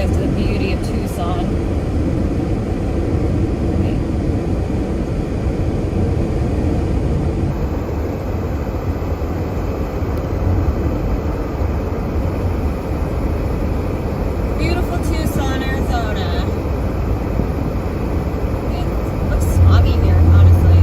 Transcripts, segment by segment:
guys to the beauty of Tucson. Beautiful Tucson, Arizona. It looks smoggy here, honestly.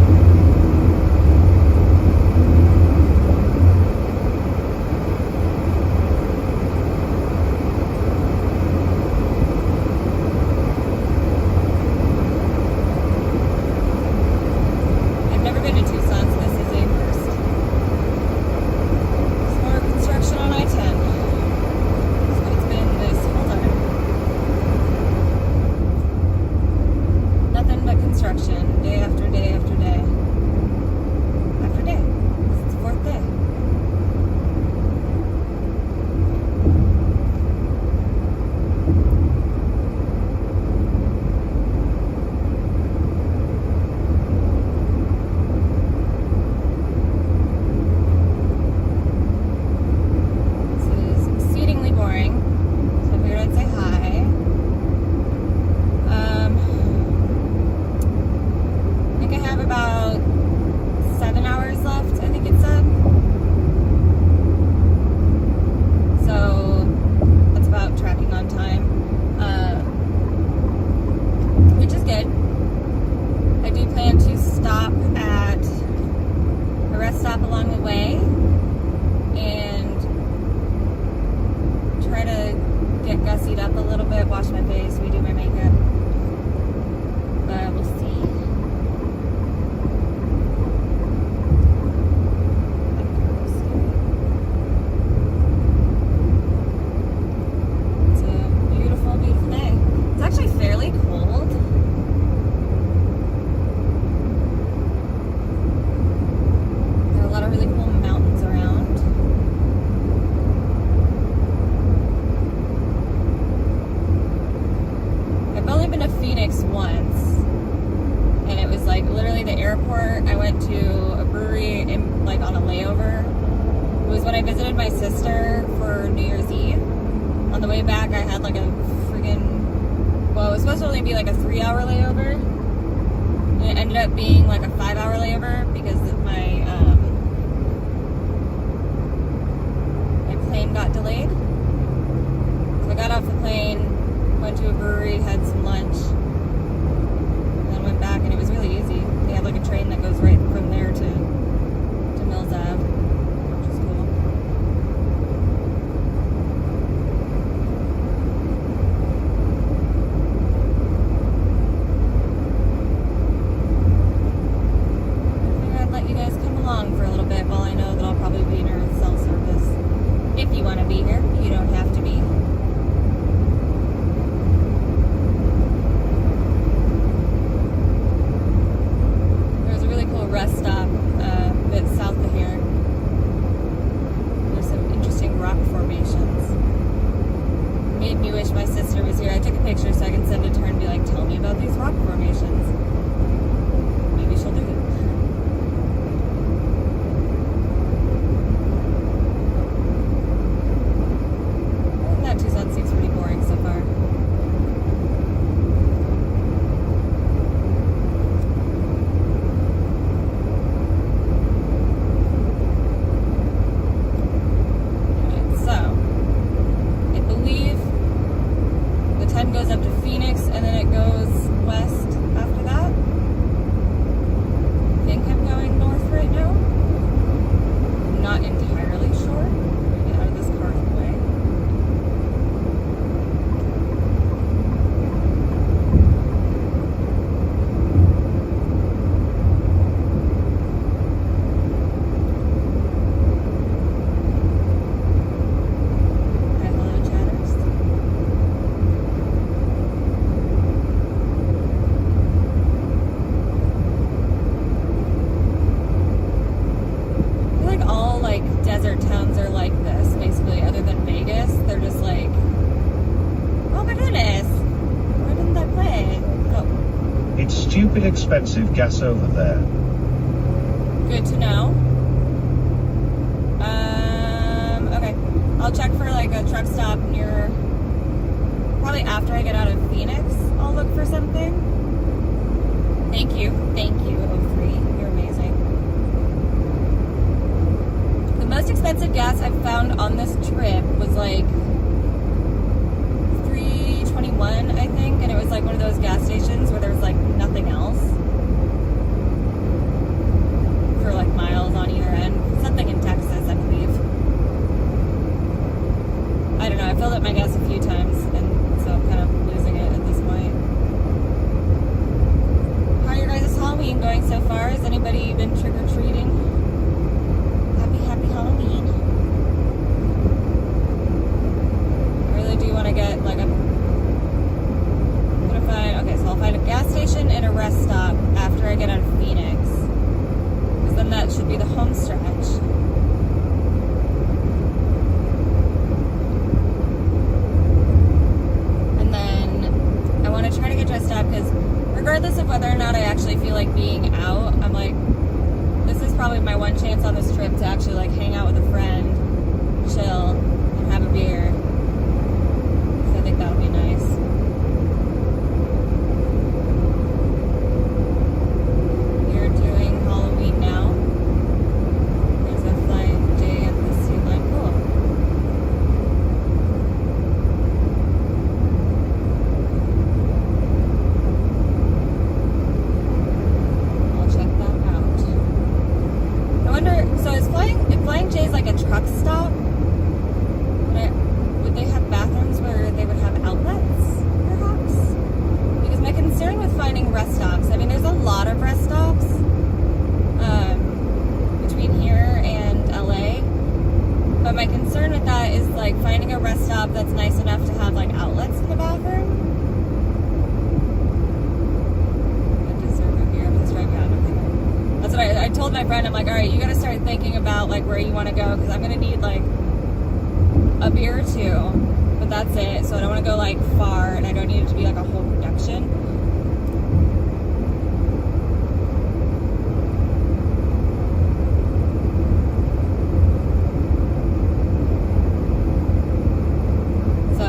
I've never been to Tucson, so this is a first. There's more construction on I-10. That's what it's been this whole time. Nothing but construction, day after day after day. After day. It's the fourth day. This is exceedingly boring, so I figured I'd say hi. I think I have about 7 hours left, I think it said. So that's about tracking on time, which is good. I do plan to stop at a rest stop along the way and try to get gussied up a little bit, wash my face, redo my makeup. But we'll see. It's a beautiful, beautiful day. It's actually fairly cold. There are a lot of really cool mountains around. I've only been to Phoenix once, and it was like literally the airport. I went to a brewery in, like on a layover. It was when I visited my sister for New Year's Eve. On the way back, I had like a friggin', well, it was supposed to only be like a 3-hour layover, and it ended up being like a 5-hour layover because my plane got delayed. So I got off the plane, went to a brewery, had some lunch, and then went back, and it was really easy. They have like a train that goes right from there to Mills Ave, which is cool. I figured I'd let you guys come along for a little bit while I know that I'll probably be near cell service. If you want to be here, you don't have to be. There's a really cool rest stop a bit south of here. There's some interesting rock formations. Made me wish my sister was here. I took a picture so I can send it to her and be like, tell me about these rock formations. Maybe she'll do it. That Tucson seems pretty boring so far. Alright, so I believe the 10 goes up to Phoenix and then it goes west after that. I think I'm going north right now. I'm not entirely sure. I'm gonna get out of this car's way. Hi, hello, chatters. I feel like all like desert towns are like this, basically, other than Vegas. They're just like, oh my goodness, where didn't I play? Oh, It's stupid expensive gas over there. good to know. Okay, I'll check for like a truck stop near probably after I get out of Phoenix, I'll look for something. Thank you, O3. You're amazing. The most expensive gas I've found on this trip was like $3.21, I think, and it was like one of those gas stations where there was like nothing else for like miles on either end. Something in Texas, I believe. I don't know, I filled up my gas a few times, and so I'm kind of losing it at this point. How are your guys' Halloween going so far? Has anybody been trick-or-treating? Happy Halloween. I really do want to get like I'm gonna find, okay, so I'll find a gas station and a rest stop after I get out of Phoenix. Because then that should be the home stretch. Try to get dressed up because regardless of whether or not I actually feel like being out, I'm like, this is probably my one chance on this trip to actually like hang out with a friend, chill, and have a beer. So I think that'll be nice. We're doing Halloween now. There's a flying J at the sea line. Cool. Flying J is like a truck stop. Would they have bathrooms where they would have outlets, perhaps? Because my concern with finding rest stops, I mean, there's a lot of rest stops between here and LA. But my concern with that is like finding a rest stop that's nice enough to have like outlets to the bathroom. That's what I told my friend. I'm like, all right, you got to start thinking about like where you want to go because I'm gonna need like a beer or two, but that's it. So I don't want to go like far, and I don't need it to be like a whole production. So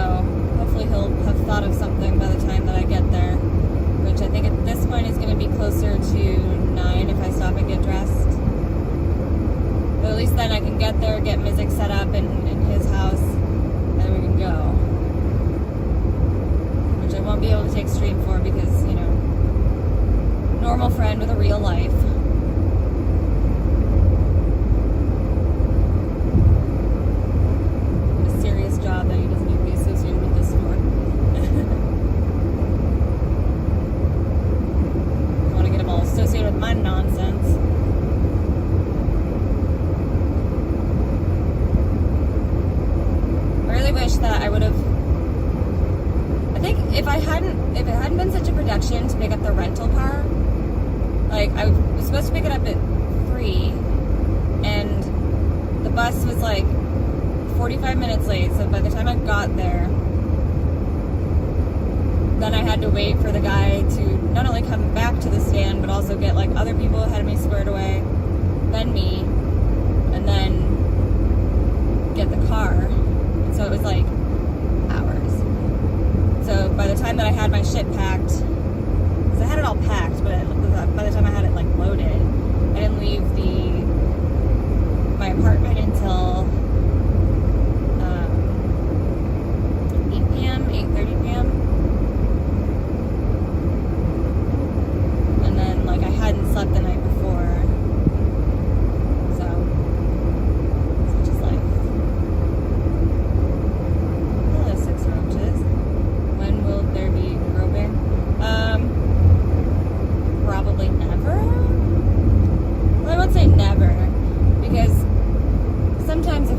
hopefully he'll have thought of something by the time that I get there, which I think at this point is going to be closer to 9 if I stop and get dressed. But at least then I can get there, get Mizzik set up in his house, and then we can go. Which I won't be able to take stream for because, you know, normal friend with a real life. A serious job that he doesn't need to be associated with this for. All associated with my nonsense. I really wish that I would have. I think if it hadn't been such a production to pick up the rental car, like I was supposed to pick it up at 3, and the bus was like 45 minutes late. So by the time I got there, then I had to wait for the guy to not only come back to the stand, but also get like other people ahead of me squared away, then me, and then get the car. And so it was like hours. So by the time that I had my shit packed, because I had it all packed, but by the time I had it like loaded, I didn't leave my apartment until 8 p.m., 8:30 p.m. Like I hadn't slept the night before, so such is life. Hello, 6 roaches. When will there be groping? Probably never. Well, I won't say never, because sometimes if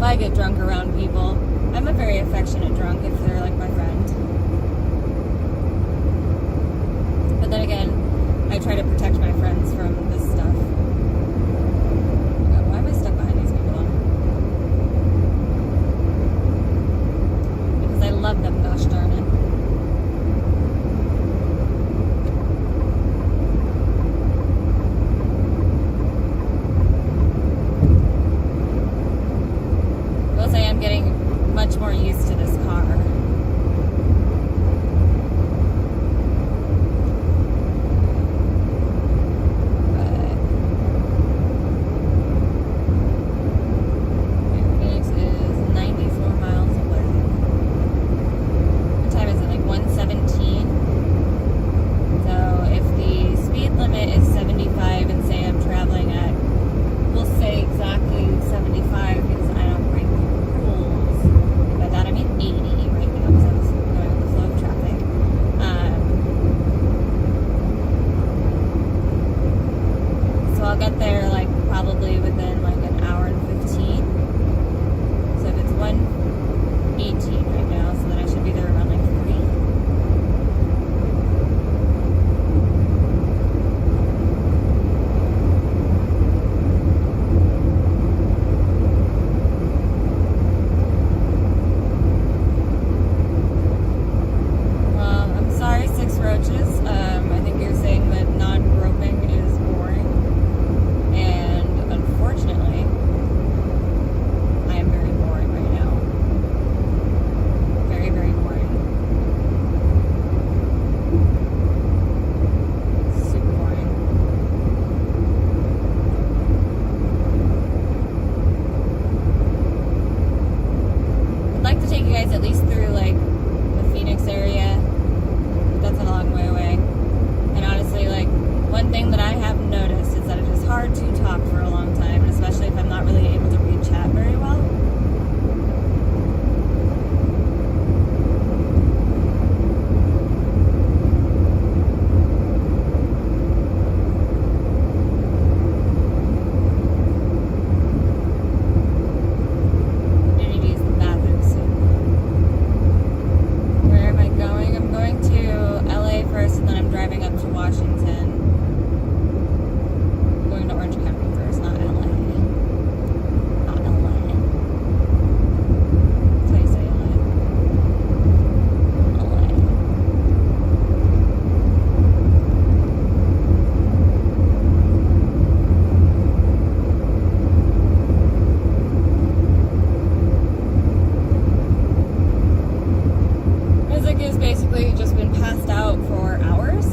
basically just been passed out for hours.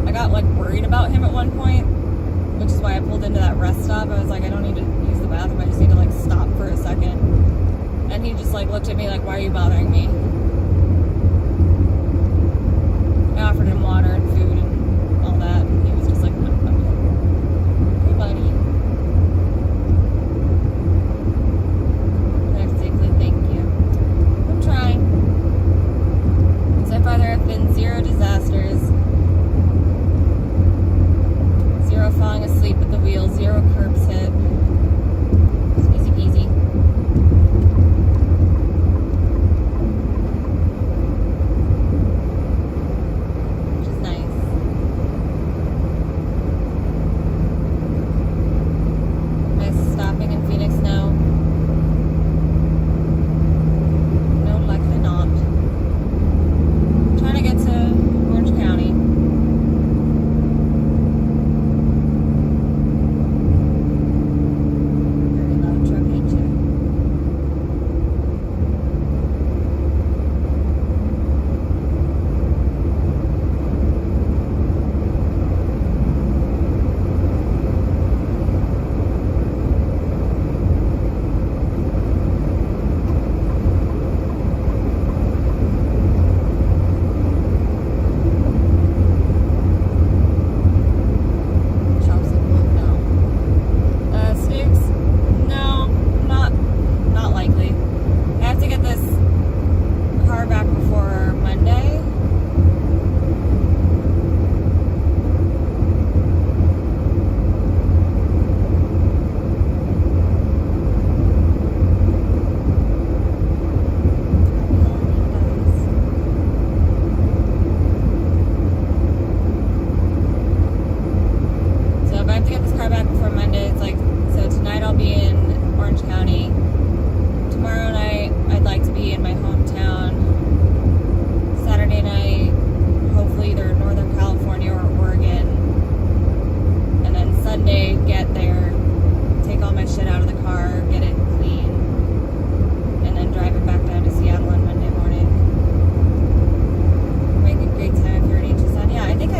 I got like worried about him at one point, which is why I pulled into that rest stop. I was like, I don't need to use the bathroom. I just need to like stop for a second. And he just like looked at me like, why are you bothering me? I offered him water and food and all that. And he was just like, no, okay. Hey, buddy. Drive safely, thank you. I'm trying. So far there have been 0 disasters. 0 falling asleep at the wheel. 0 curbs hit. It's easy peasy. Which is nice. Am I stopping in Phoenix now? No, likely not. I'm trying to get to Orange County. Very loud truck, ain't you? Chelsea Wood, no. Sticks? No, not likely. I have to get this car back before Monday. So if I have to get this car back before Monday, it's like, so tonight I'll be in Orange County. Tomorrow night, I'd like to be in my hometown. Saturday night, hopefully either Northern California or Oregon. And then Sunday, get there, take all my shit out of the car, get it clean, and then drive it back down to Seattle on Monday morning. Making great time if you're in HSN. Yeah, I think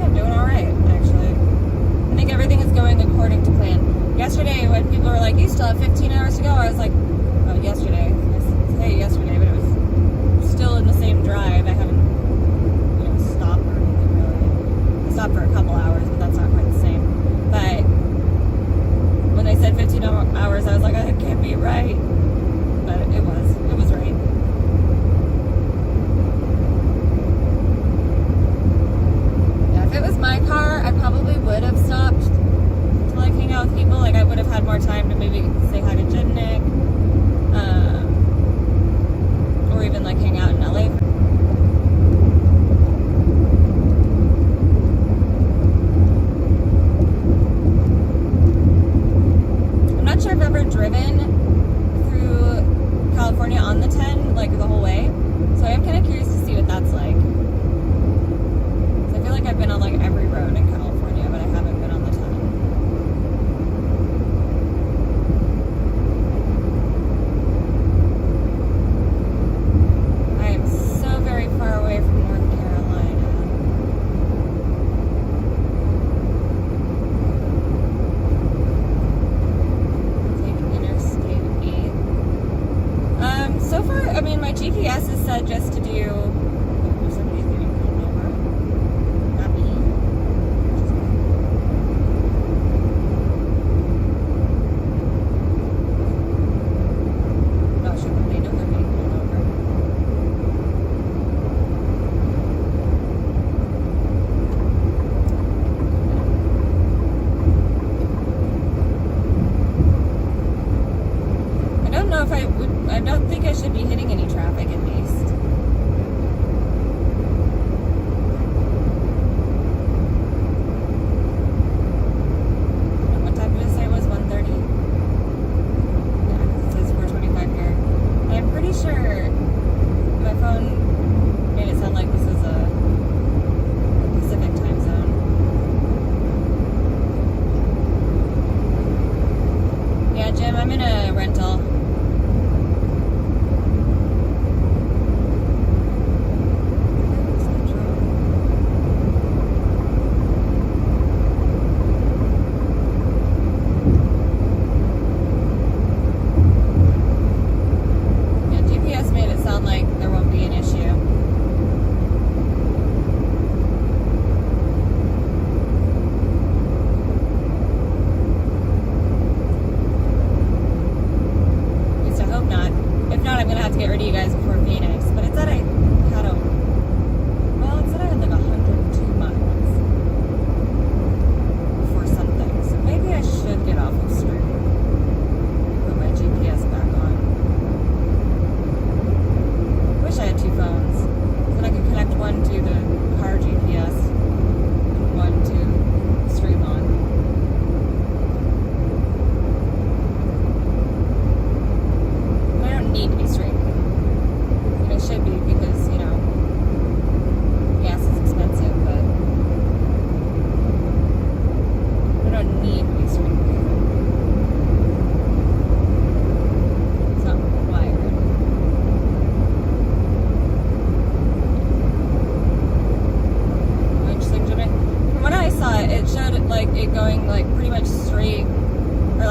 I'm doing all right, actually. I think everything is going according to plan. Yesterday, when people were like, you still have 15 hours to go, I was like, oh, yesterday. I say yesterday, but it was still in the same drive. I haven't, stopped or anything really. I stopped for a couple hours, but that's not quite the same. But when they said 15 hours, I was like, that can't be right. But it was right. Yeah, if it was my car, I probably would have stopped to like hang out with people. Like I would have had more time to maybe say hi to Jen Nick, or even like hang out in LA. I'm not sure if I've ever driven through California on the 10, like the whole way. So I am kind of curious to see what that's like. 'Cause I feel like I've been on like every road in California, but I haven't been on the 10.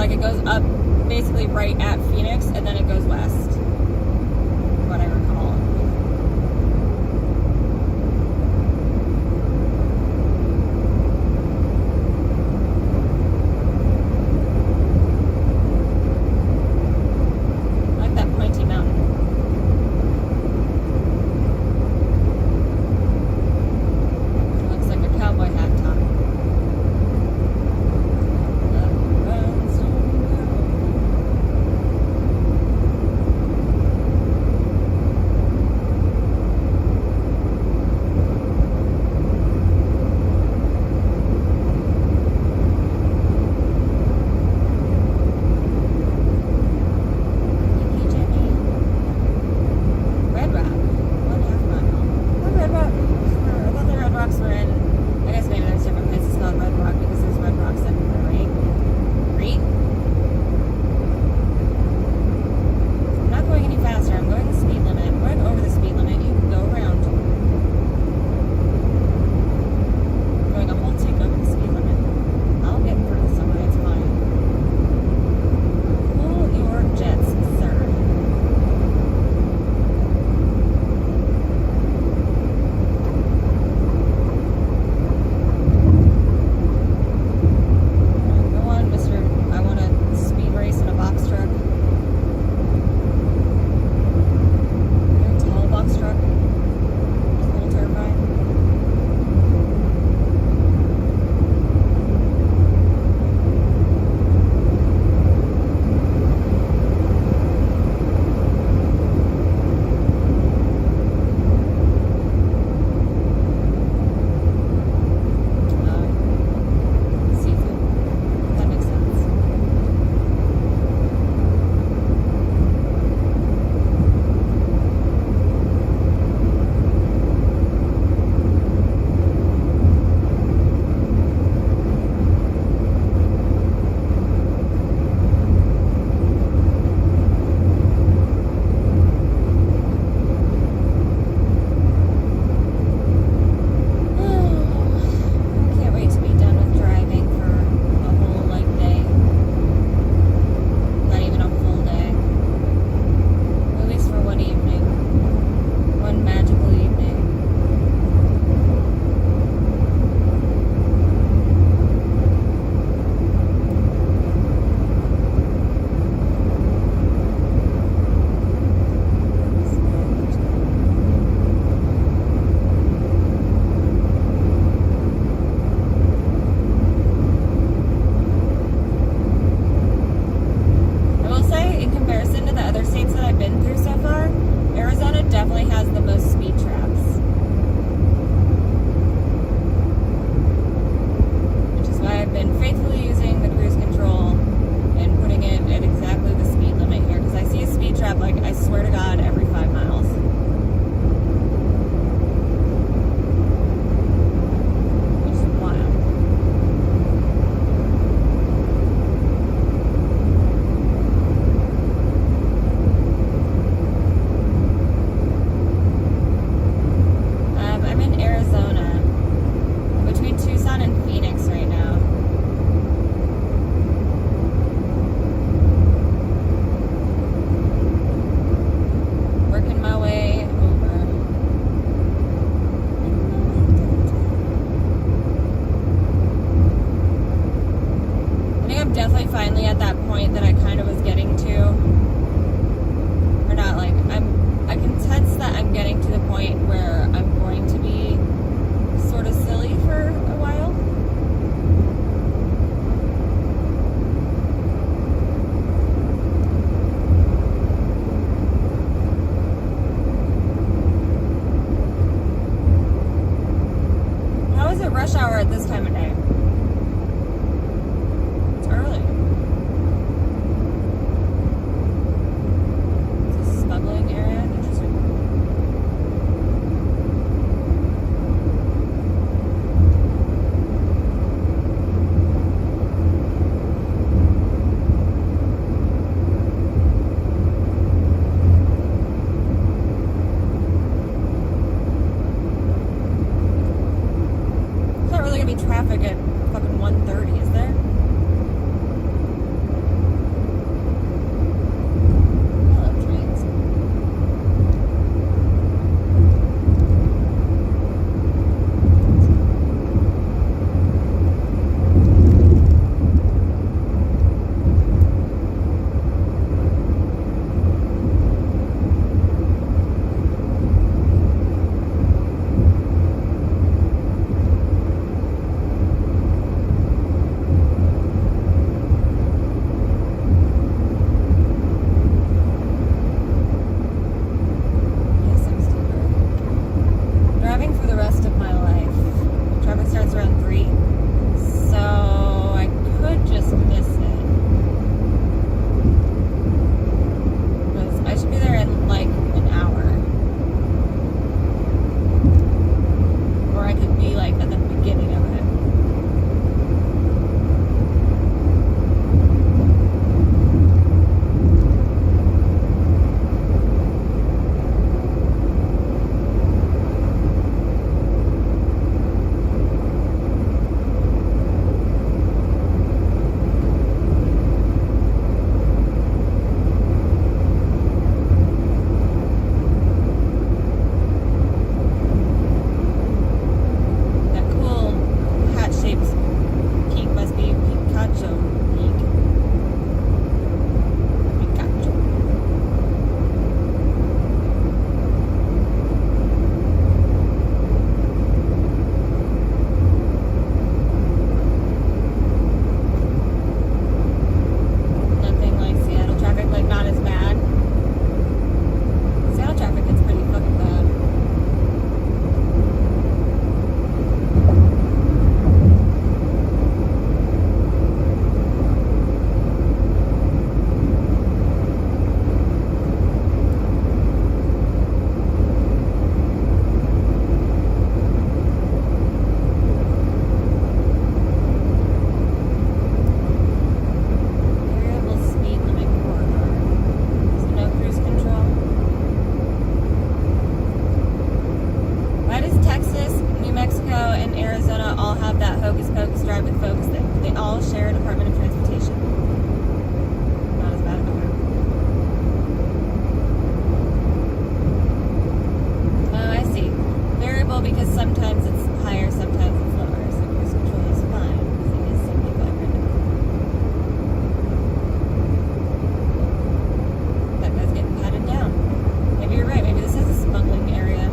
like it goes up basically right at Phoenix and then it goes west. What I recall. I like that pointy mountain. It looks like a cowboy hat top. finally at that point that I kind of was getting to. Or not, like, I can sense that I'm getting to the point where I'm going to be sort of silly for a while. How is it rush hour at this time of day? It's early. It's a smuggling area. Interesting. There's not really gonna be traffic at fucking 1:30, is there? have that hocus pocus drive with folks that they all share a Department of Transportation. Not as bad of a route. Oh, I see. Variable because sometimes it's higher, sometimes it's lower. So cruise control is fine. It is 75 right now. That guy's getting patted down. Maybe you're right. Maybe this is a smuggling area.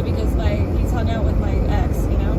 Because he's hung out with my ex, you know?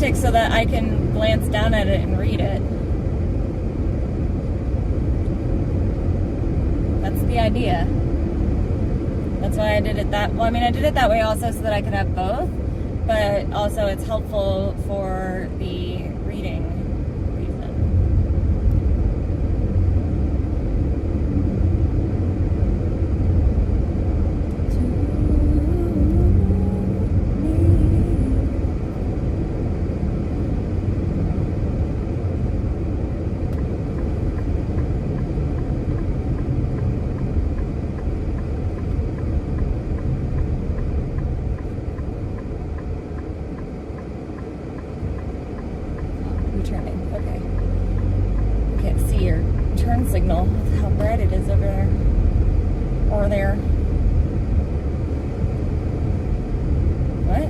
gigantic so that I can glance down at it and read it. That's the idea. That's why I did it that, well, I mean, I did it that way also so that I could have both, but also it's helpful for the reading reason. Turning. Okay. You can't see your turn signal with how bright it is over there. Or there. What?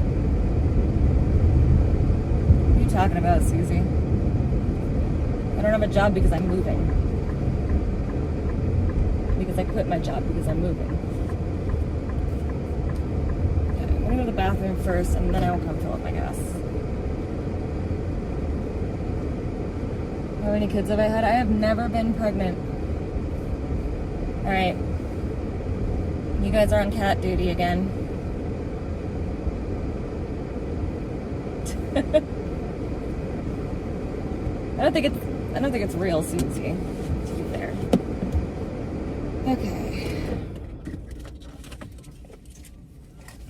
What are you talking about, Susie? I don't have a job because I'm moving. Because I quit my job because I'm moving. Okay, I'm gonna go to the bathroom first and then I will come fill up my gas. How many kids have I had? I have never been pregnant. Alright. You guys are on cat duty again. I don't think it's real, Susie, to be fair. Okay.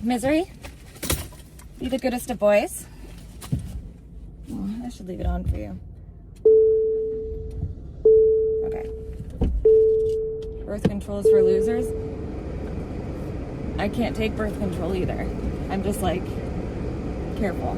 Misery? You the goodest of boys? Oh, I should leave it on for you. Okay. Birth control is for losers. I can't take birth control either. I'm just like, careful.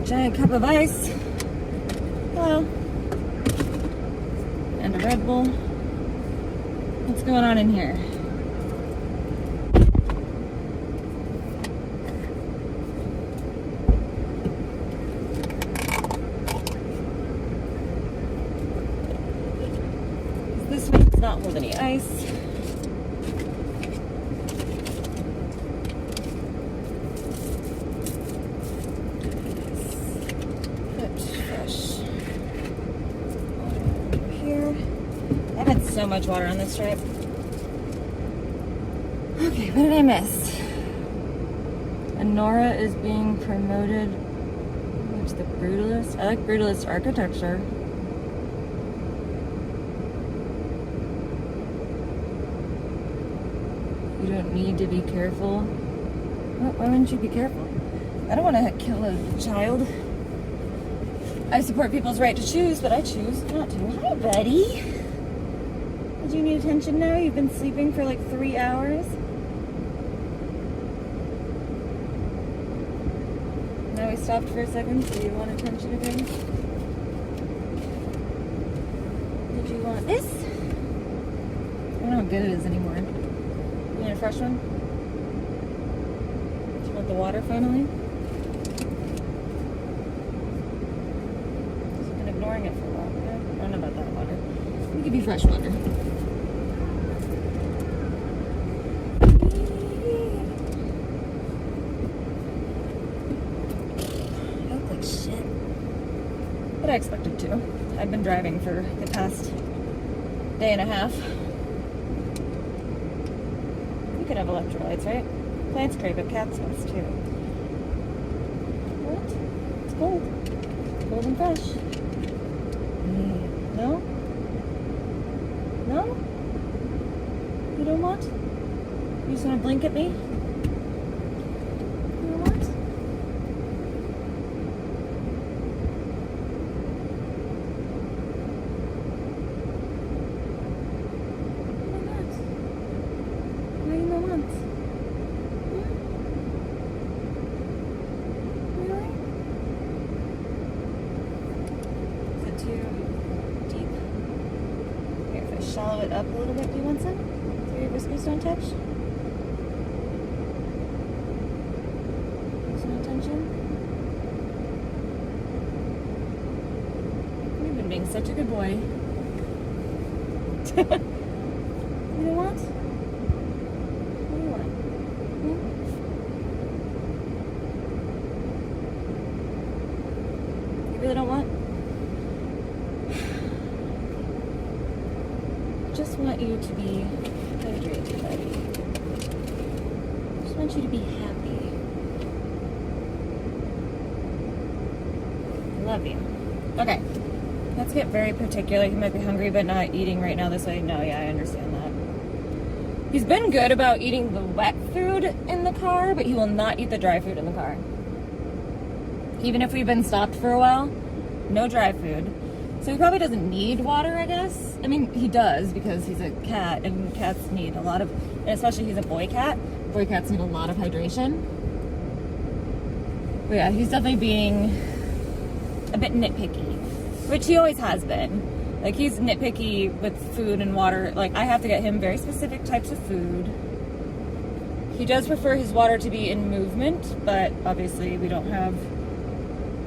giant cup of ice. Hello. And a Red Bull. What's going on in here? This one does not hold any ice. So much water on this trip. Okay, what did I miss? Nora is being promoted to the brutalist. I like brutalist architecture. You don't need to be careful. Oh, why wouldn't you be careful? I don't want to kill a child. I support people's right to choose, but I choose not to. Hi, buddy. Do you need attention now? You've been sleeping for like 3 hours. Now we stopped for a second, so you want attention again? Did you want this? I don't know how good it is anymore. You want a fresh one? Do you want the water finally? I've been ignoring it for a while. I don't know about that water. Let me give you fresh water. But I expected to. I've been driving for the past day and a half. You could have electrolytes, right? Plants crave it, cats must too. What? It's cold. Cold and fresh. No? No? You don't want? You just want to blink at me? You don't want? Shallow it up a little bit. Do you want some? So your whiskers don't touch? Some attention? You've been being such a good boy. You know what? What do you want? You really don't want? Just want you to be hydrated, buddy. Just want you to be happy. Love you. Okay, let's get very particular. He might be hungry but not eating right now this way. No, yeah, I understand that. He's been good about eating the wet food in the car, but he will not eat the dry food in the car. Even if we've been stopped for a while, no dry food. So he probably doesn't need water, I guess. I mean, he does because he's a cat, and cats need a lot of, and especially he's a boy cat. Boy cats need a lot of hydration. But yeah, he's definitely being a bit nitpicky, which he always has been. Like, he's nitpicky with food and water. Like, I have to get him very specific types of food. He does prefer his water to be in movement, but obviously we don't have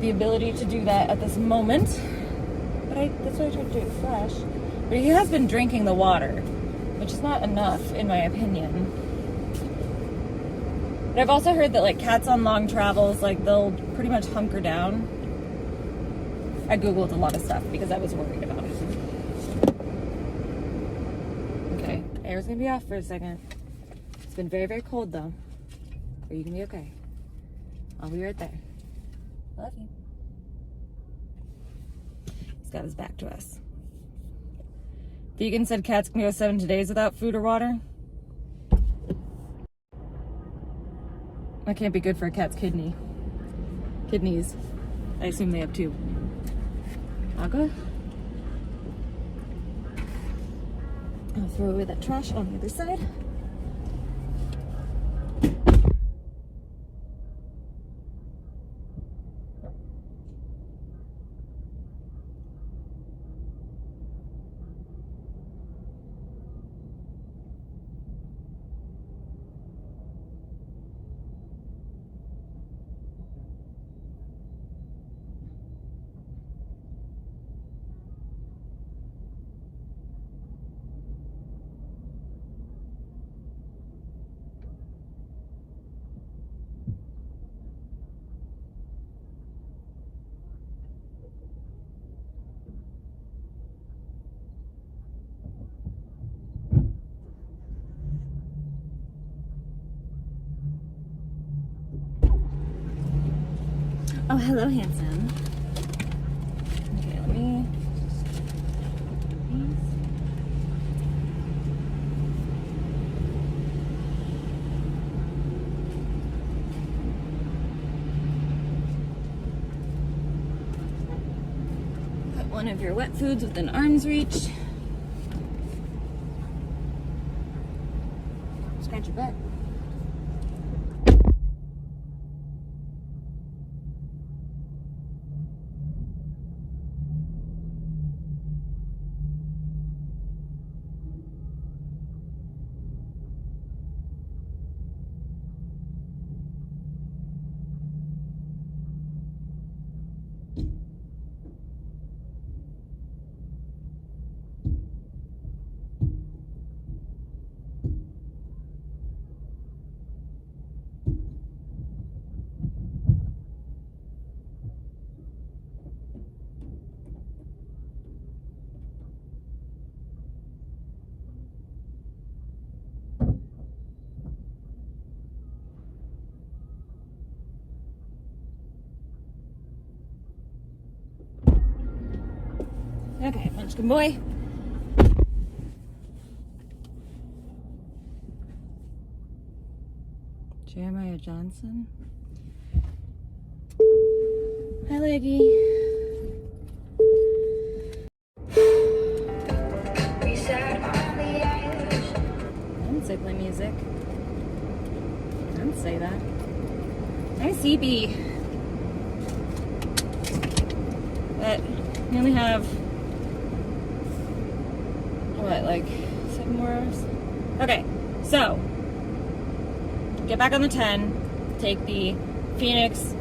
the ability to do that at this moment. But that's why I tried to do it fresh. But he has been drinking the water, which is not enough, in my opinion. But I've also heard that, like, cats on long travels, like, they'll pretty much hunker down. I Googled a lot of stuff because I was worried about it. Okay, air's gonna be off for a second. It's been very, very cold, though. But you can be okay. I'll be right there. Love you. He's got his back to us. Vegan said cats can go 7 days without food or water. That can't be good for a cat's kidneys. I assume they have 2. Aga. I'll throw away that trash on the other side. Oh, hello, handsome. Okay, let me... Put one of your wet foods within arm's reach. Scratch your butt. Okay, Munchkin boy. Jeremiah Johnson. Hi, Leggy. Don't say play music. Don't say that. Hi, CB. But we only have what, like 7 more hours? Okay, so get back on the 10, take the Phoenix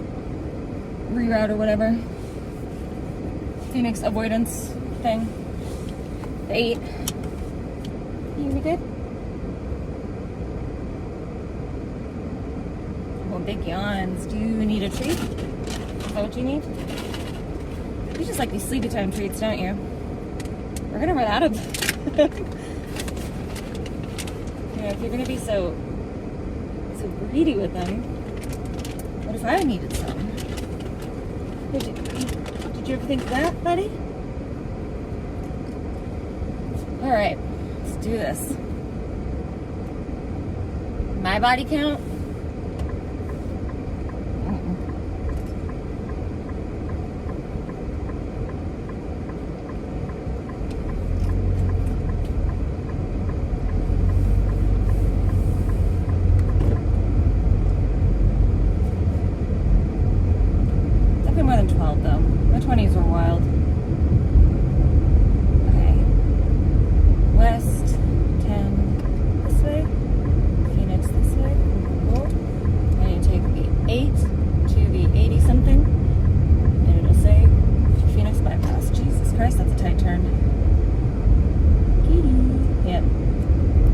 reroute or whatever, Phoenix avoidance thing, the 8. You be good? Oh, big yawns. Do you need a treat? Is that what you need? You just like these sleepy time treats, don't you? We're gonna run out of them. If you're gonna be so greedy with them, what if I needed some? Did you ever think of that, buddy? All right, let's do this. My body count. More than 12 though. My 20s were wild. Okay. West 10 this way. Phoenix this way. Cool. I need to take the 8 to the 80 something. And it'll say Phoenix bypass. Jesus Christ, that's a tight turn. Kitty. Yep.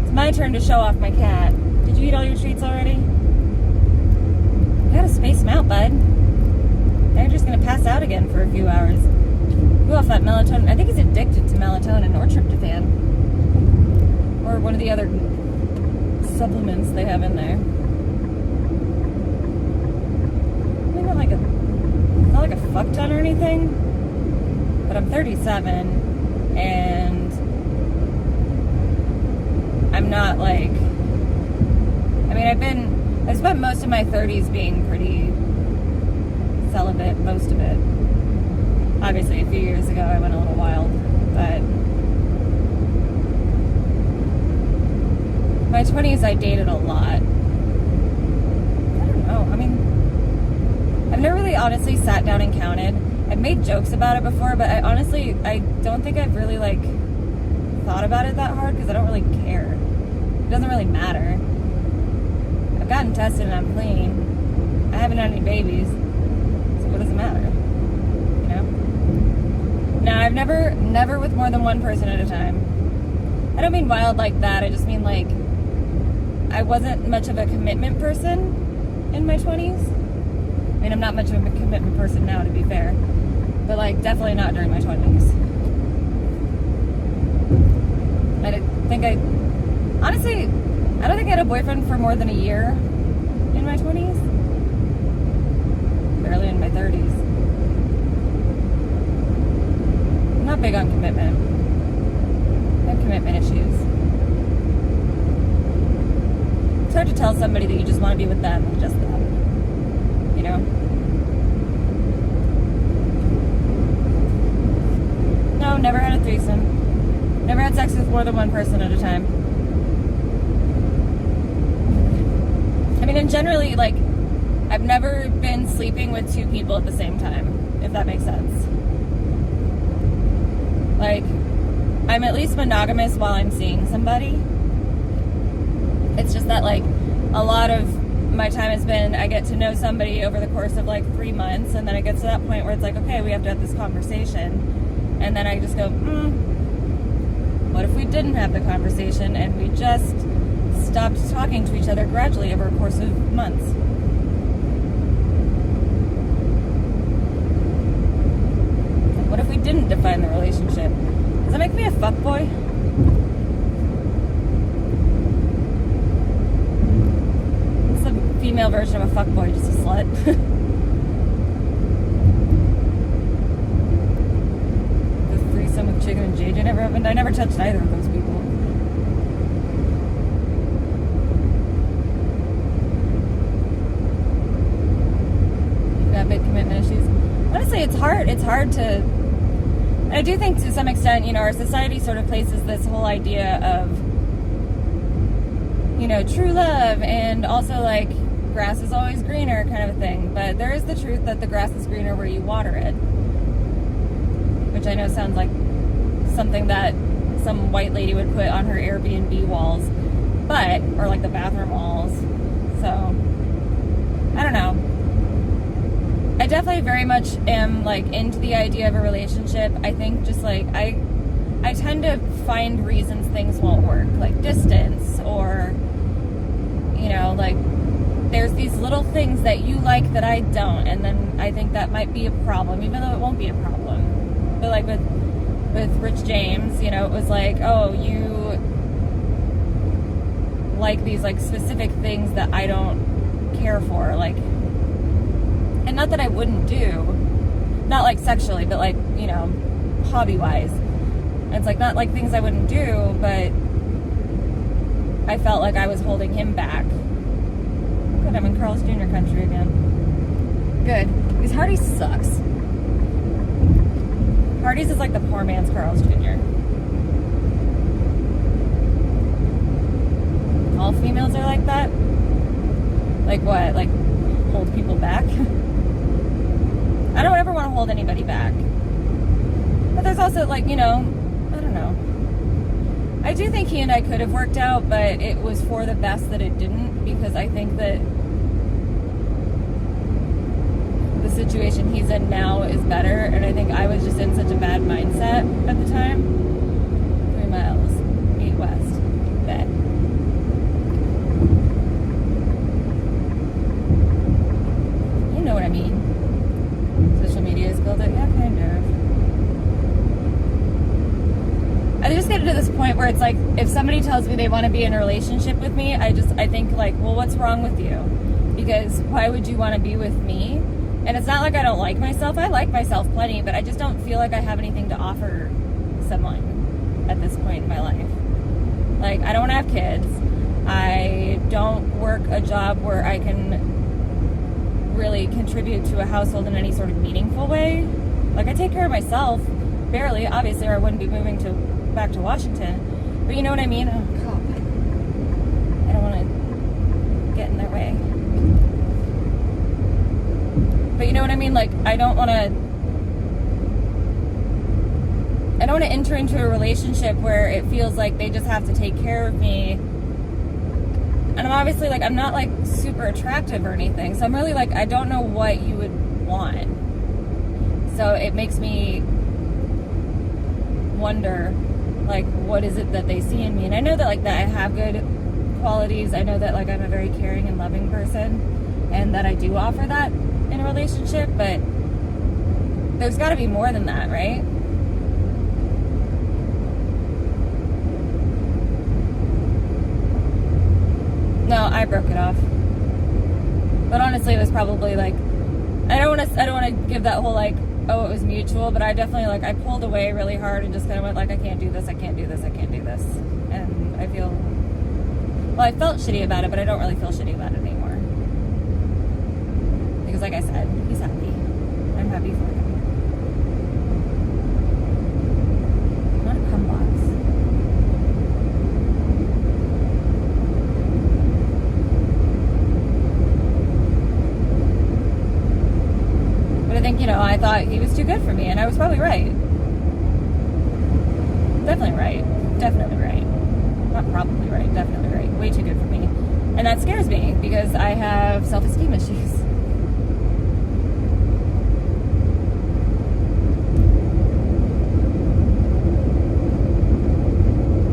It's my turn to show off my cat. Did you eat all your treats already? You gotta space them out, bud. Now you're just going to pass out again for a few hours. Go off that melatonin. I think he's addicted to melatonin or tryptophan. Or one of the other supplements they have in there. I mean, not like a fuck ton or anything. But I'm 37 and I'm not like... I mean, I've spent most of my 30s being pretty celibate, most of it. Obviously, a few years ago, I went a little wild, but my 20s, I dated a lot. I don't know. I mean, I've never really honestly sat down and counted. I've made jokes about it before, but I don't think I've really like thought about it that hard because I don't really care. It doesn't really matter. I've gotten tested and I'm clean. I haven't had any babies. What does it matter? You know? No, I've never with more than one person at a time. I don't mean wild like that. I just mean like I wasn't much of a commitment person in my 20s. I mean, I'm not much of a commitment person now, to be fair. But like, definitely not during my 20s. I don't think I had a boyfriend for more than a year in my 20s. Barely in my 30s. just want to be with them, just them. You know? No, never had a threesome. Never had sex with more than one person at a time. I mean, and generally, like, I've never been sleeping with two people at the same time, if that makes sense. Like, I'm at least monogamous while I'm seeing somebody. It's just that, like, a lot of my time has been, I get to know somebody over the course of, like, 3 months, and then it gets to that point where it's like, okay, we have to have this conversation. And then I just go, what if we didn't have the conversation and we just stopped talking to each other gradually over a course of months? What if we didn't define the relationship? Does that make me a fuckboy? It's the female version of a fuckboy, just a slut. The threesome with Chicken and JJ never happened. I never touched either of those people. You've got big commitment issues. Honestly, it's hard. It's hard to... I do think to some extent, you know, our society sort of places this whole idea of, you know, true love and also like grass is always greener kind of a thing. But there is the truth that the grass is greener where you water it. Which I know sounds like something that some white lady would put on her Airbnb walls. But, or like the bathroom walls. So, I don't know. I definitely very much am like into the idea of a relationship. I think just like I tend to find reasons things won't work, like distance or, you know, like there's these little things that you like that I don't, and then I think that might be a problem, even though it won't be a problem. But like with Rich James, you know, it was like, oh, you like these like specific things that I don't care for, like. And not that I wouldn't do, not like sexually, but like, you know, hobby-wise. It's like not like things I wouldn't do, but I felt like I was holding him back. Good, I'm in Carl's Jr. country again. Good. Because Hardee's sucks. Hardee's is like the poor man's Carl's Jr. All females are like that? Like what? Like hold people back? I don't ever want to hold anybody back. But there's also like, you know, I don't know. I do think he and I could have worked out, but it was for the best that it didn't, because I think that the situation he's in now is better, and I think I was just in such a bad mindset at the time. 3 miles, 8 west, bet. You know what I mean. Social media has built it, yeah, kind of. I just get to this point where it's like, if somebody tells me they want to be in a relationship with me, I think like, well, what's wrong with you? Because why would you want to be with me? And it's not like I don't like myself. I like myself plenty, but I just don't feel like I have anything to offer someone at this point in my life. Like, I don't want to have kids. I don't work a job where I can really contribute to a household in any sort of meaningful way. Like, I take care of myself, barely, obviously, or I wouldn't be moving back to Washington. But you know what I mean? Oh, God. I don't want to get in their way. But you know what I mean? Like, I don't want to enter into a relationship where it feels like they just have to take care of me. And I'm obviously, like, I'm not, like, super attractive or anything. So I'm really, like, I don't know what you would want. So it makes me wonder, like, what is it that they see in me? And I know that, like, that I have good qualities. I know that, like, I'm a very caring and loving person. And that I do offer that in a relationship. But there's got to be more than that, right? No, I broke it off. But honestly, it was probably like, I don't want to give that whole like, oh, it was mutual, but I definitely like, I pulled away really hard and just kind of went like, I can't do this, I can't do this, I can't do this. And I feel, well, I felt shitty about it, but I don't really feel shitty about it anymore. think, I thought he was too good for me, and I was probably right. Definitely right. Definitely right. Not probably right, definitely right. Way too good for me. And that scares me because I have self-esteem issues.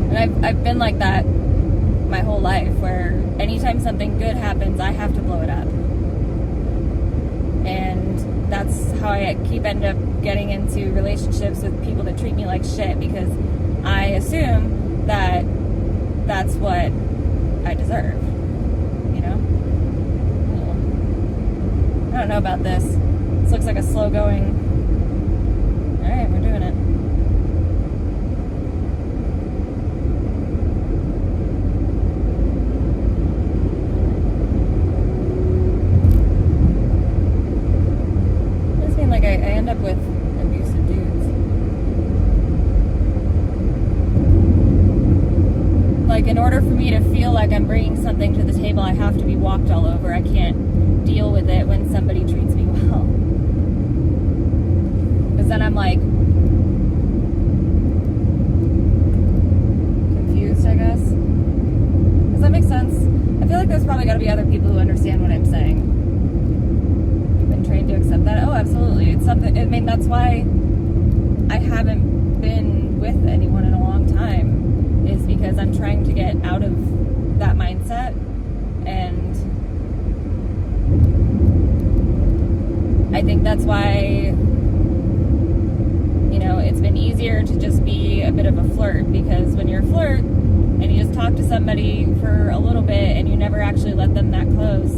And I've been like that my whole life, where anytime something good happens, I have to blow it up. And that's how I end up getting into relationships with people that treat me like shit, because I assume that that's what I deserve, I don't know about this. This looks like a slow going. Alright, we're doing it. I just mean like I end up with abusive dudes. Like, in order for me to feel like I'm bringing something to the table, I have to be walked all over. I can't deal with it when somebody treats me well. Because then I'm like confused, I guess. Does that make sense? I feel like there's probably got to be other people who understand what I'm saying. I've been trained to accept that. Oh, absolutely. It's something, that's why I haven't been with anyone in a long time, is because I'm trying to get out of that mindset. And I think that's why, it's been easier to just be a bit of a flirt, because when you're a flirt and you just talk to somebody for a little bit and you never actually let them that close,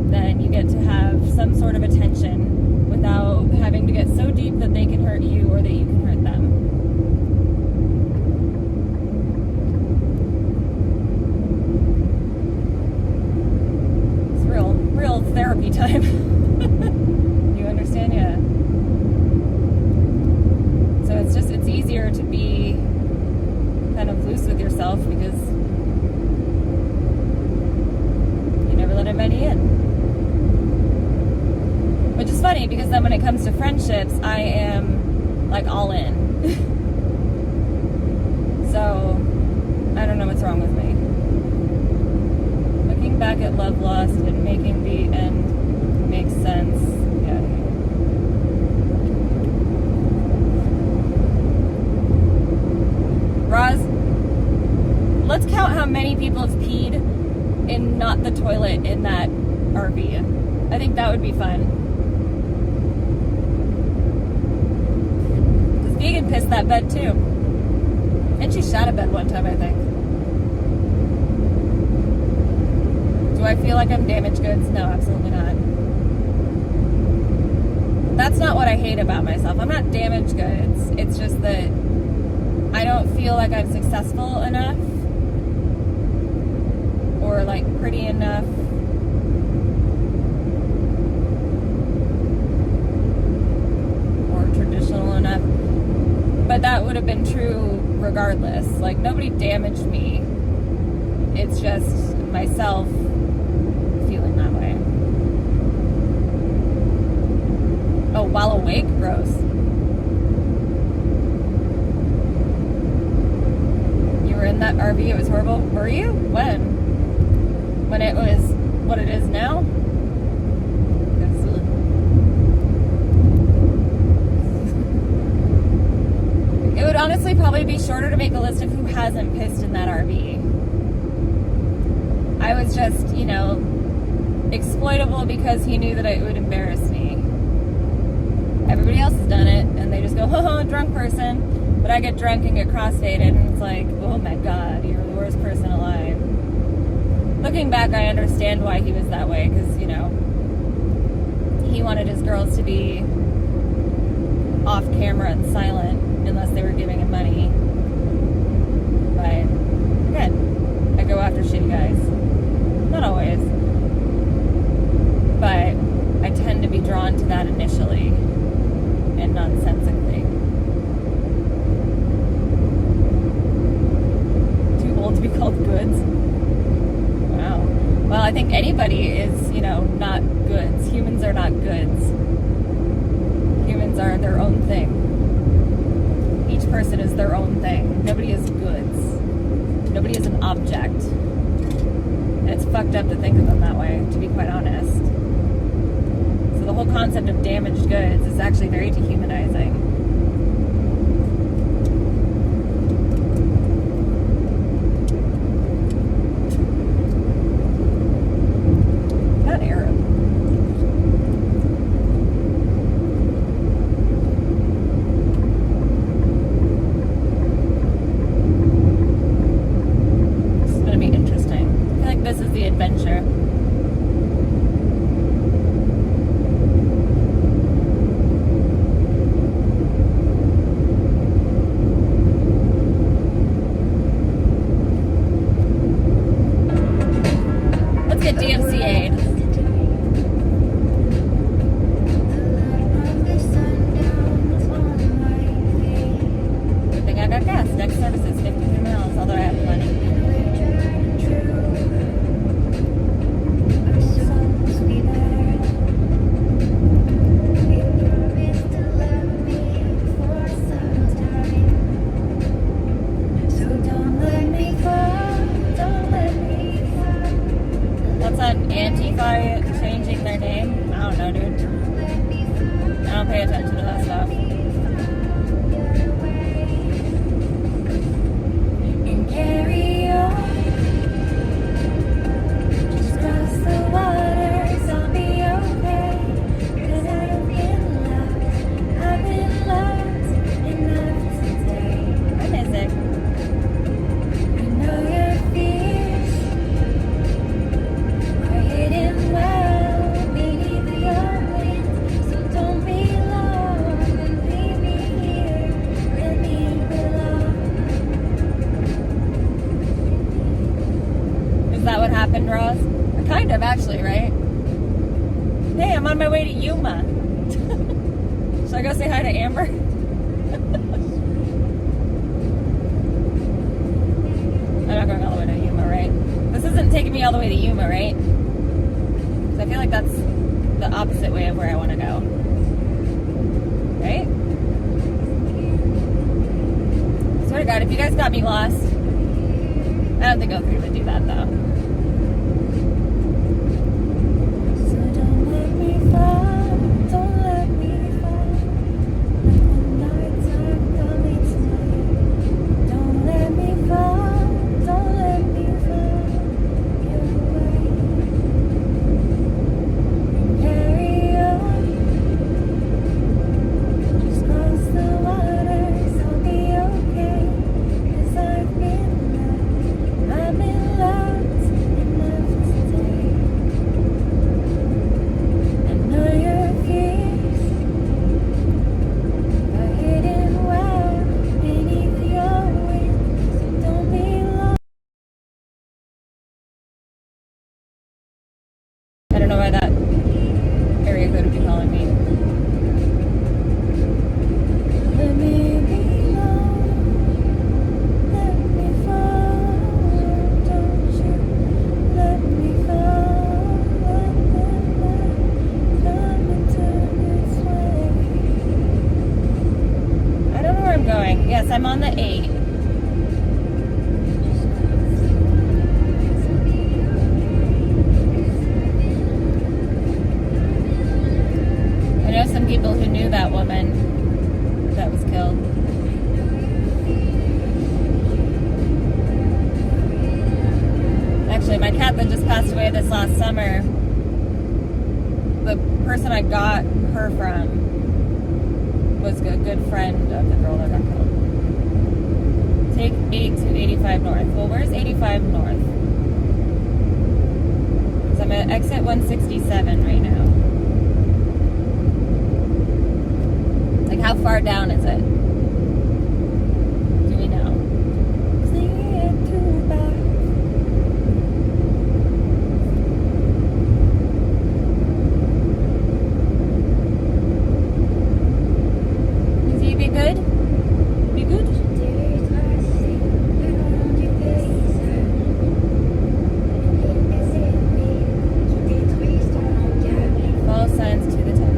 then you get to have some sort of attention without having to get so deep that they can hurt you or that you can hurt them. It's real therapy time. You understand? Yeah. So it's easier to be kind of loose with yourself because you never let anybody in. Which is funny, because then when it comes to friendships, I am like all in. So I don't know what's wrong with me. Looking back at love lost and making the end make sense. Yeah. Roz, let's count how many people have peed in not the toilet in that RV. I think that would be fun. Because Vegan pissed that bed too. And she shot a bed one time, I think. Do I feel like I'm damaged goods? No, absolutely not. That's not what I hate about myself. I'm not damaged goods. It's just that I don't feel like I'm successful enough or like pretty enough or traditional enough. But that would have been true regardless. Like, nobody damaged me. It's just myself feeling that way. Oh, while awake? Gross. You were in that RV, it was horrible? Were you? When? When it was what it is now? It would honestly probably be shorter to make a list of who hasn't pissed in that RV. I was just, exploitable because he knew that it would embarrass me. Everybody else has done it, and they just go, oh, drunk person. But I get drunk and get cross-faded, and it's like, oh my god, you're the worst person alive. Looking back, I understand why he was that way, because, he wanted his girls to be off camera and silent unless they were giving him money. But, again, I go after shitty guys. Not always. But I tend to be drawn to that initially and nonsensically. Too old to be called goods? Wow. Well, I think anybody is, not goods. Humans are not goods. their own thing. Each person is their own thing. Nobody is goods. Nobody is an object. And it's fucked up to think of them that way, to be quite honest. So the whole concept of damaged goods is actually very dehumanizing. Changing their name? I don't know, dude. I don't pay attention to that stuff. And carry on. Just cross the waters, I'll be okay. 'Cause I've been loved enough today. I'm Mizzik. I know your fears are hidden well beneath your wings, so don't be long and leave me here. Let me belong. Is that what happened, Ross? Kind of, actually, right? Hey, I'm on my way to Yuma. Should I go say hi to Amber? I'm not going all the way to Yuma, right? This isn't taking me all the way to Yuma, right? Because I feel like that's the opposite way of where I want to go. Right? I swear to God, if you guys got me lost, I don't think Go3 would do that, though. So don't let me fall, don't let me fall. Let the nighttime coming tonight. Don't let me fall, don't let me fall. Your way. And carry on. Just cross the waters, I'll be okay. 'Cause I've been loved enough today. I know your fears are hidden well beneath your wings, so don't be lost. I don't know why that area code would be calling me. Let me be alone, let me fall, don't you let me fall, let the light come into this way. I don't know where I'm going. Yes, I'm on the 8. I know some people who knew that woman that was killed. Actually, my cat that just passed away this last summer, the person I got her from was a good friend of the girl that got killed. Take 8 to 85 North. Well, where's 85 North? Because I'm at exit 167 right now. Like, how far down is it? Do we know? Is he be good? Be good? Follow signs to the temple.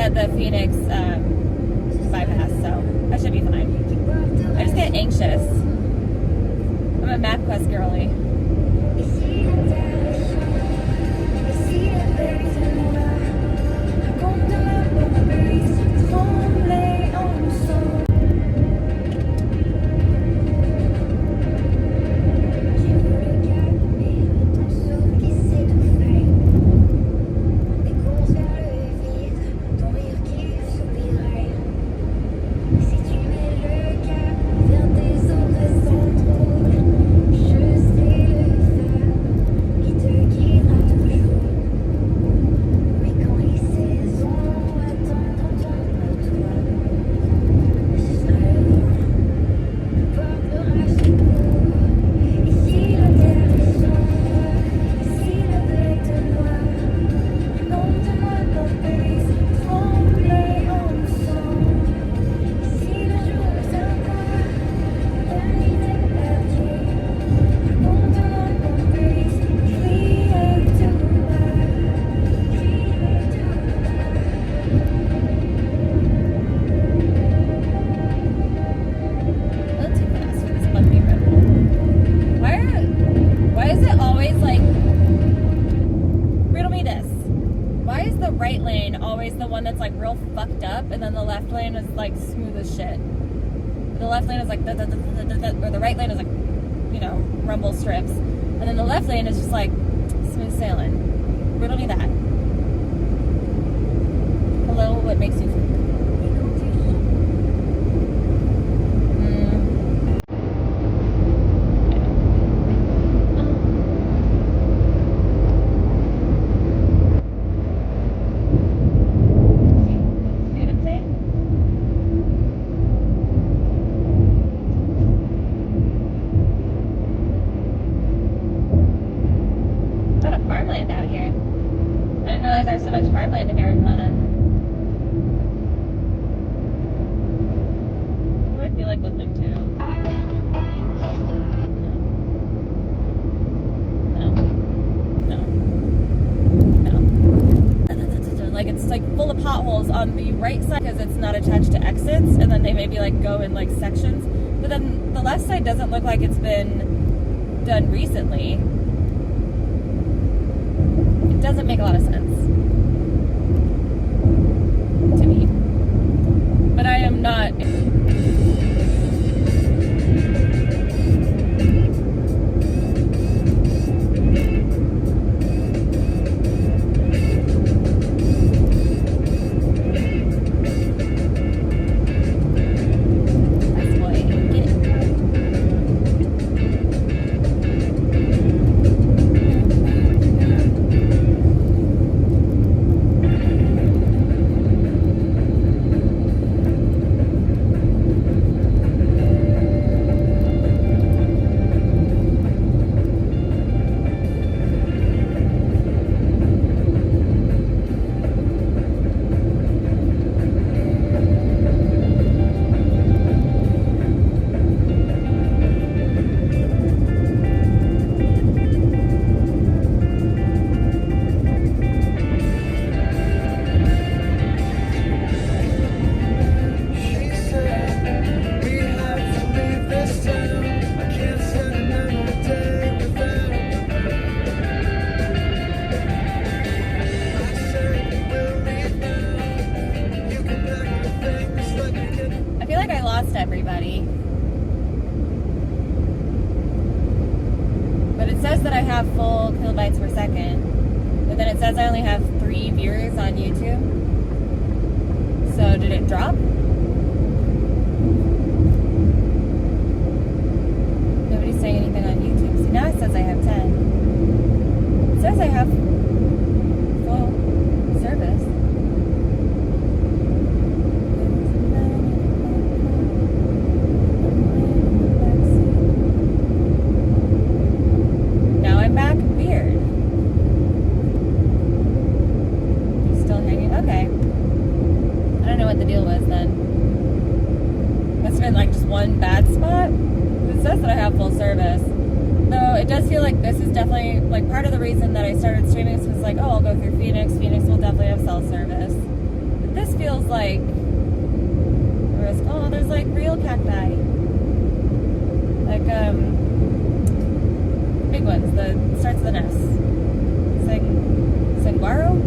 at the Phoenix bypass, so I should be fine. I just get anxious. I'm a MapQuest girly. The left lane is like, or the right lane is like, you know, rumble strips. And then the left lane is just like smooth sailing. Riddle me that. Hello, what makes you think? There's so much farmland in Arizona. What do I feel like listening to? No. Like it's like full of potholes on the right side because it's not attached to exits, and then they maybe like go in like sections. But then the left side doesn't look like it's been done recently. It doesn't make a lot of sense. But I am not. Everybody. But it says that I have full kilobytes per second. But then it says I only have 3 viewers on YouTube. So did it drop? Nobody's saying anything on YouTube. See, now it says I have 10. It says I have full service. One bad spot. It says that I have full service, though it does feel like this is definitely like part of the reason that I started streaming was like, oh, I'll go through Phoenix will definitely have cell service. But this feels like oh, there's like real cacti. Like big ones, the starts with an S. Saguaro?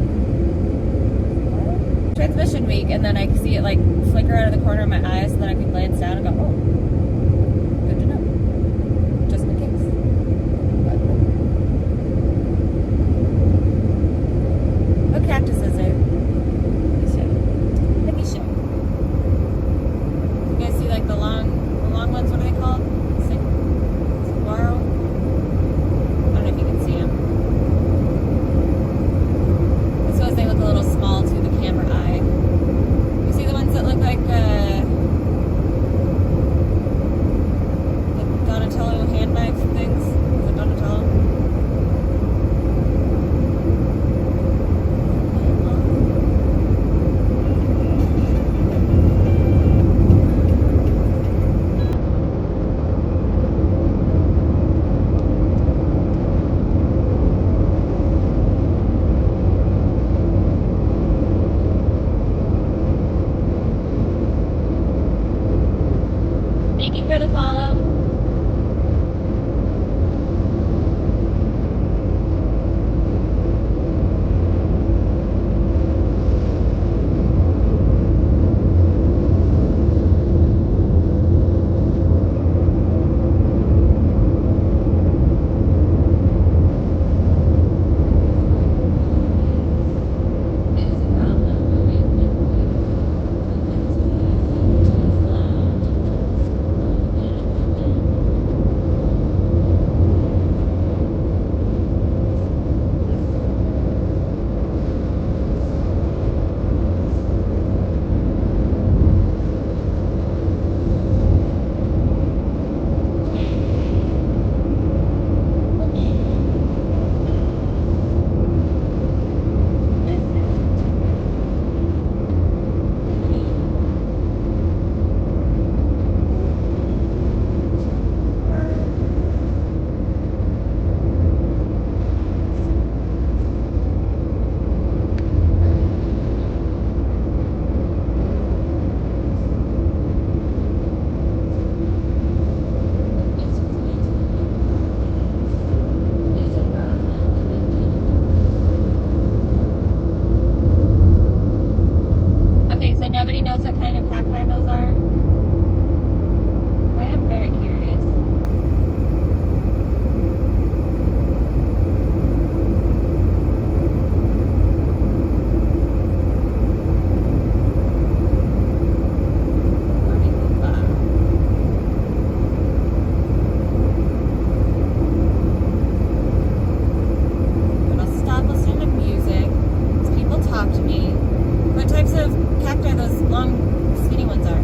Transmission week, and then I see it like flicker out of the corner of my eye, so then I can glance down and go, oh, good to know. Just in case. What cactus is there? Let me show. You guys see like the long ones? What are they called? Saguaro? I don't know if you can see them. I suppose they look a little small to the camera eye. You see the ones that look like the Donatello handbags and things? Is it Donatello? Thank you for the follow. Okay, so nobody knows what kind of cacti those are? I am very curious. I'll stop listening to music as people talk to me. What types of cacti those long, skinny ones are?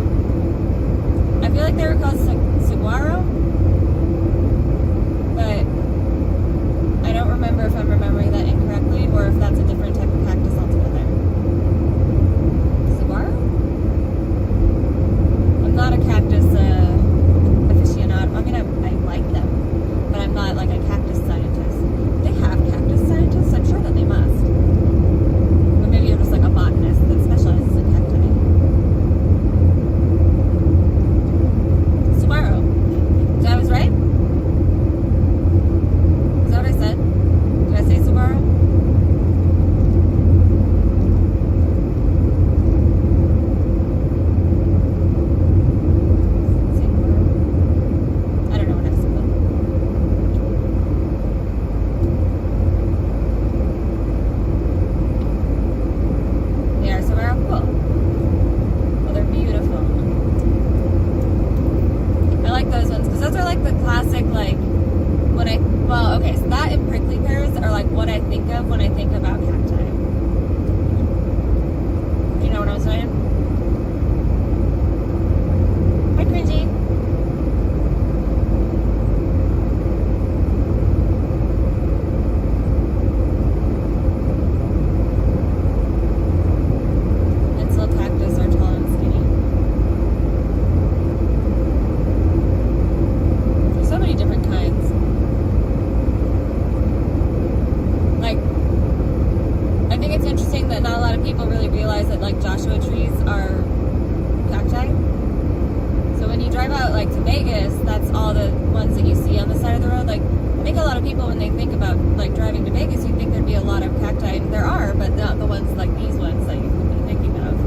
drive out like to Vegas, that's all the ones that you see on the side of the road. Like, I think a lot of people, when they think about like driving to Vegas, you think there'd be a lot of cacti, and there are, but not the ones like these ones that you would be thinking of.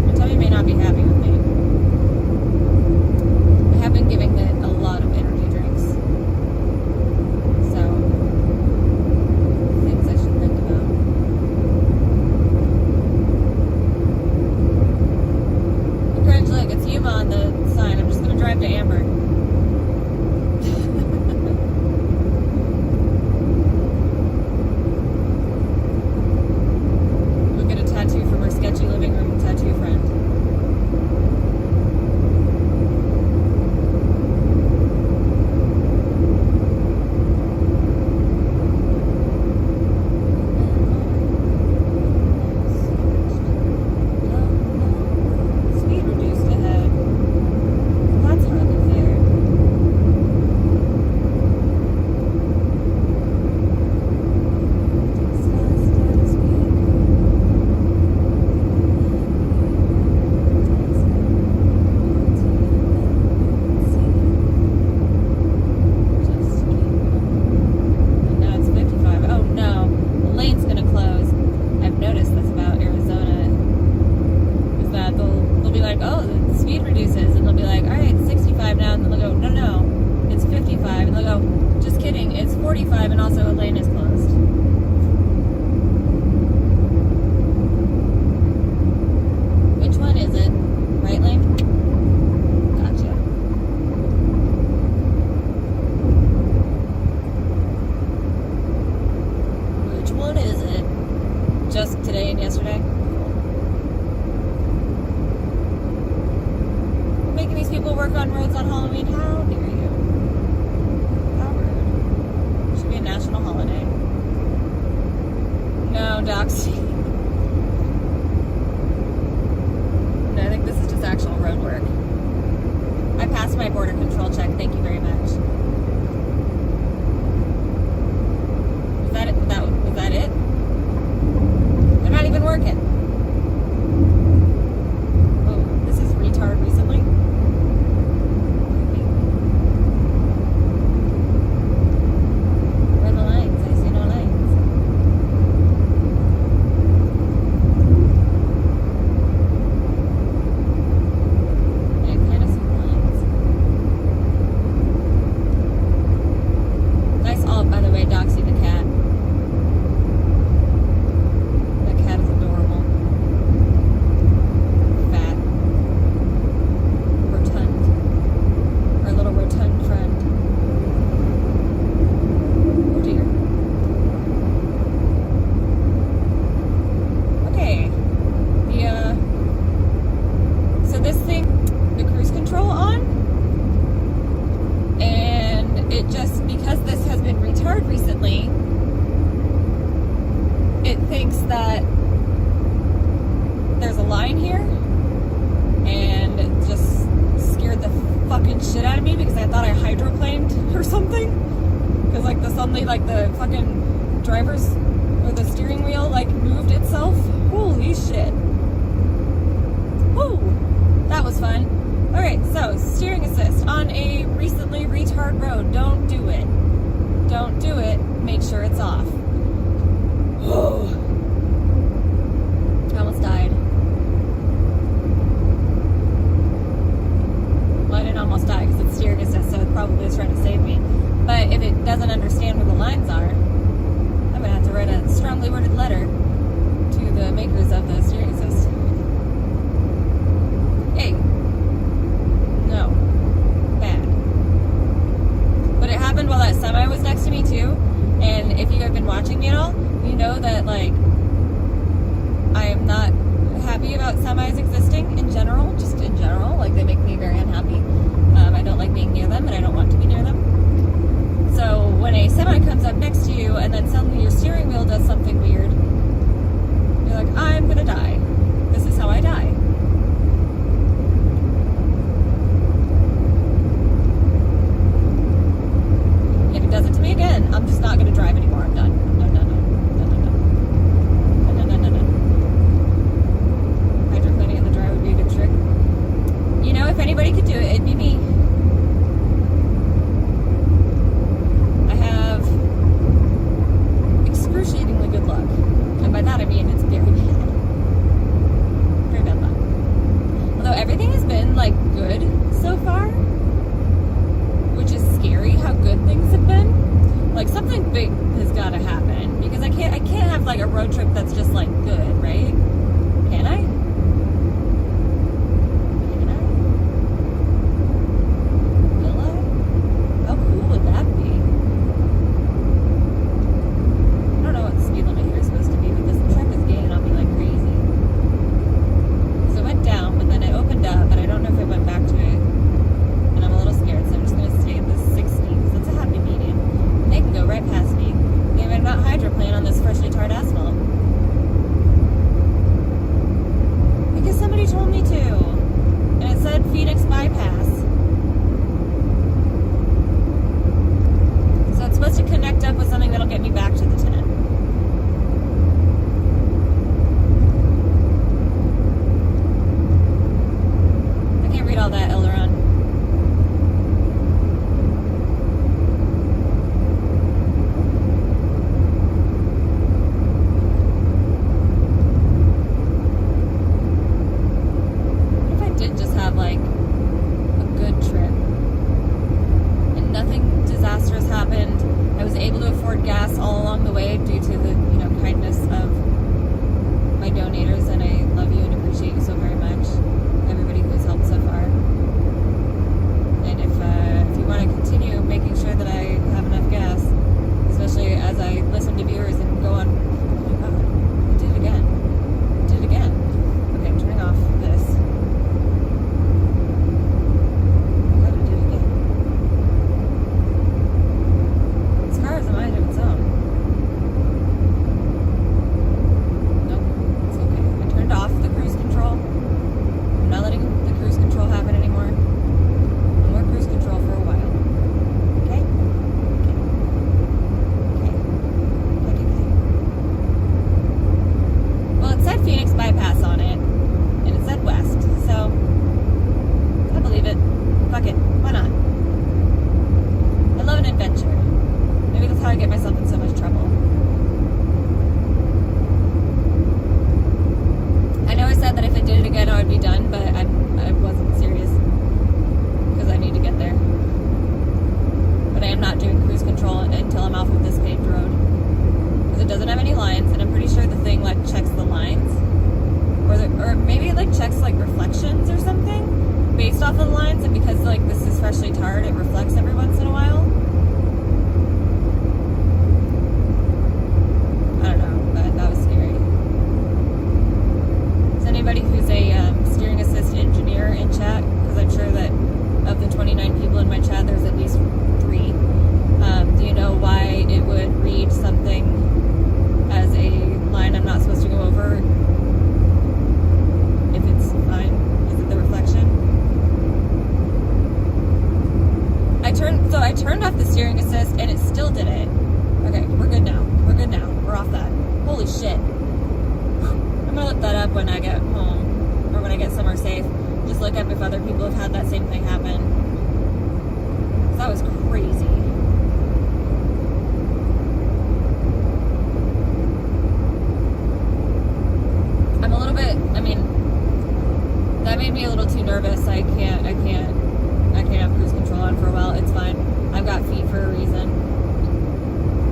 My tummy may not be happy with me. I have been giving it a lot of energy drinks. So, things I should think about. Encourage, look, it's Yuma on the sign. I'm just going to drive to Amber. We'll get a tattoo from our sketchy living room tattoo friend. Speed reduced ahead. That's hardly fair. And now it's 55. Oh no, the lane's gonna close. I've noticed this about Arizona. Is that they'll be like, oh, the speed reduces, and they'll be like, all right, it's 65 now, and then they'll go, no, it's 55, and they'll go, just kidding, it's 45, and also a lane is closed. Which one is it? Right lane? Gotcha. Which one is it? Just today and yesterday? Making these people work on roads on Halloween? How dare you? How rude. Should be a national holiday. No, Doxy. No, I think this is just actual road work. I passed my border control check. Thank you very much. Was that it? Was that it? They're not even working. Oh, this is retard recently. Where are the lines? I see no lines. I kind of see lines. Nice alt, by the way, Doxy the cat. That cat is adorable. Fat. Rotund. Our little rotund friend. Oh dear. Okay. So this thing, the cruise control on, and it just, because this has been retarded recently, it thinks that there's a line here, and it just scared the fucking shit out of me because I thought I hydroplaned or something. Because like suddenly like the fucking driver's or the steering wheel like moved itself. Holy shit. Woo! That was fun. Alright, so steering assist on a recently retard road. Don't do it. Don't do it. Make sure it's off. Oh. I almost died. Well, I didn't almost die because it's steering assist, so it probably is trying to save me. But if it doesn't understand where the lines are, I'm going to have to write a strongly worded letter to the makers of the steering assist. Hey. No. Bad. But it happened while that semi was next to me too. And if you have been watching me at all, you know that like I am not happy about semis existing in general, just in general. Like they make me very unhappy. I don't like being near them and I don't want to be near them. So when a semi comes up next to you and then suddenly your steering wheel does something weird, you're like, I'm gonna die. This is how I die. If it does it to me again, I'll I'm just not gonna drive anymore. I'm done. I'm done. Hydroplaning in the dryer would be a good trick. You know, if anybody could do it, it'd be me. I have excruciatingly good luck. And by that I mean it's very bad. Very bad luck. Although everything has been, like, good so far, which is scary how good things have been. Like, something big has got to happen, because I can't have, like, a road trip that's just, like, good, right? Can I? Can I? Will I? How cool would that be? I don't know what the speed limit here is supposed to be, but this truck is gaining on me like crazy. So it went down, but then it opened up, but I don't know if it went back to it. And I'm a little scared, so I'm just going to stay in the 60s. That's a happy medium. They can go right past me. They might not hydroplane on this freshly tarred asphalt. Because somebody told me to. And it said Phoenix bypass. So it's supposed to connect up with something that'll get me back to the 10. I can't read all that, Elron. Like a good trip and nothing disastrous happened. I was able to afford gas all along the way due to the, kindness of my donators, and I love you and appreciate you so very much, everybody who has helped so far. And if you want to continue making sure that I have enough gas, especially as I listen to viewers and go on, oh my god, I did it again. Okay, I'm turning off this. Phoenix bypass on it, and it said west, so I believe it. Fuck it, why not? I love an adventure. Maybe that's how I get myself in so much trouble. I know I said that if I did it again I would be done, but I wasn't serious, because I need to get there. But I am not doing cruise control until I'm off of this paved road. It doesn't have any lines, and I'm pretty sure the thing like checks the lines, or maybe it like checks like reflections or something based off of the lines, and because like this is freshly tarred, it reflects every once in a while. I don't know, but that was scary. Is anybody who's a steering assist engineer in chat? Because I'm sure that of the 29 people in my chat, there's at least 3. Do you know why it would read something as a line I'm not supposed to go over if it's fine? Is it the reflection? I turned off the steering assist and it still did it. Okay, we're good now. We're off that. Holy shit. I'm gonna look that up when I get home, or when I get somewhere safe. Just look up if other people have had that same thing happen. 'Cause that was crazy. I'm a little bit, that made me a little too nervous. I can't have cruise control on for a while. It's fine. I've got feet for a reason.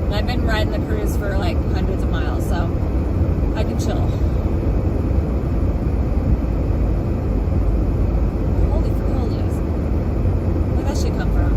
And I've been riding the cruise for like hundreds of miles, so I can chill. Holy friholies. Where'd that shit come from?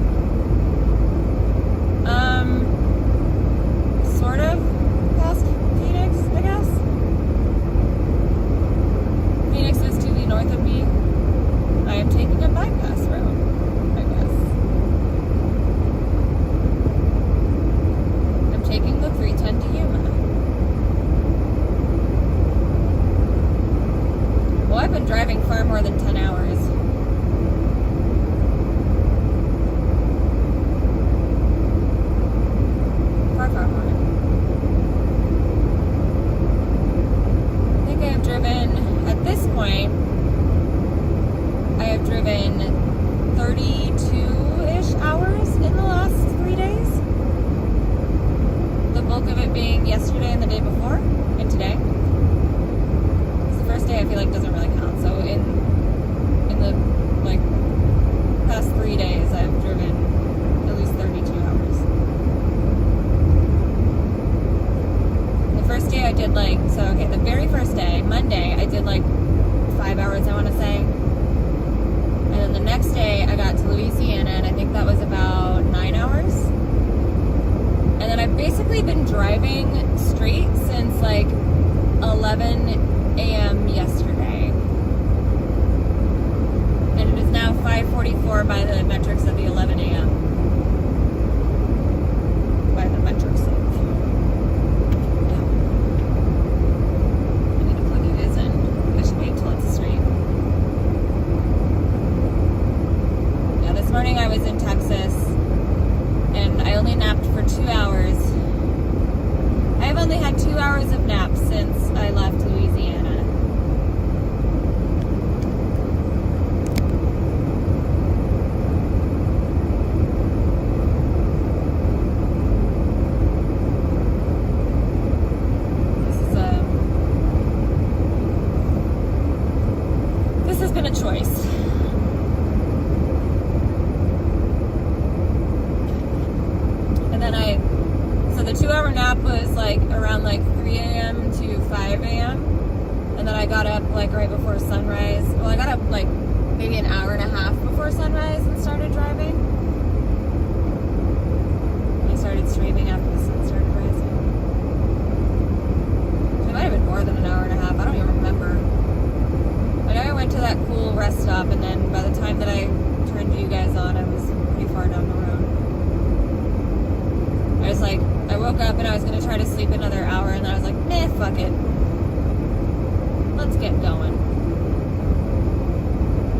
want to say. And then the next day I got to Louisiana, and I think that was about 9 hours. And then I've basically been driving straight since like 11 a.m. yesterday. And it is now 5:44 by the metrics of the 11 a.m. By the metrics of... Yeah. I need to plug you guys in. I should wait till it's straight. Yeah, this morning I was in Texas, and I only napped for 2 hours. I've only had 2 hours of naps since I left Louisiana. This has been a choice. So the 2 hour nap was like around like 3 a.m. to 5 a.m. And then I got up like right before sunrise. Well, I got up like maybe an hour and a half before sunrise and started driving. I started streaming after the sun started rising. It might have been more than an hour and a half. I don't even remember. I know I went to that cool rest stop, and then by the time that I turned you guys on, I was pretty far down the road. I woke up and I was going to try to sleep another hour, and then I was like, meh, fuck it. Let's get going.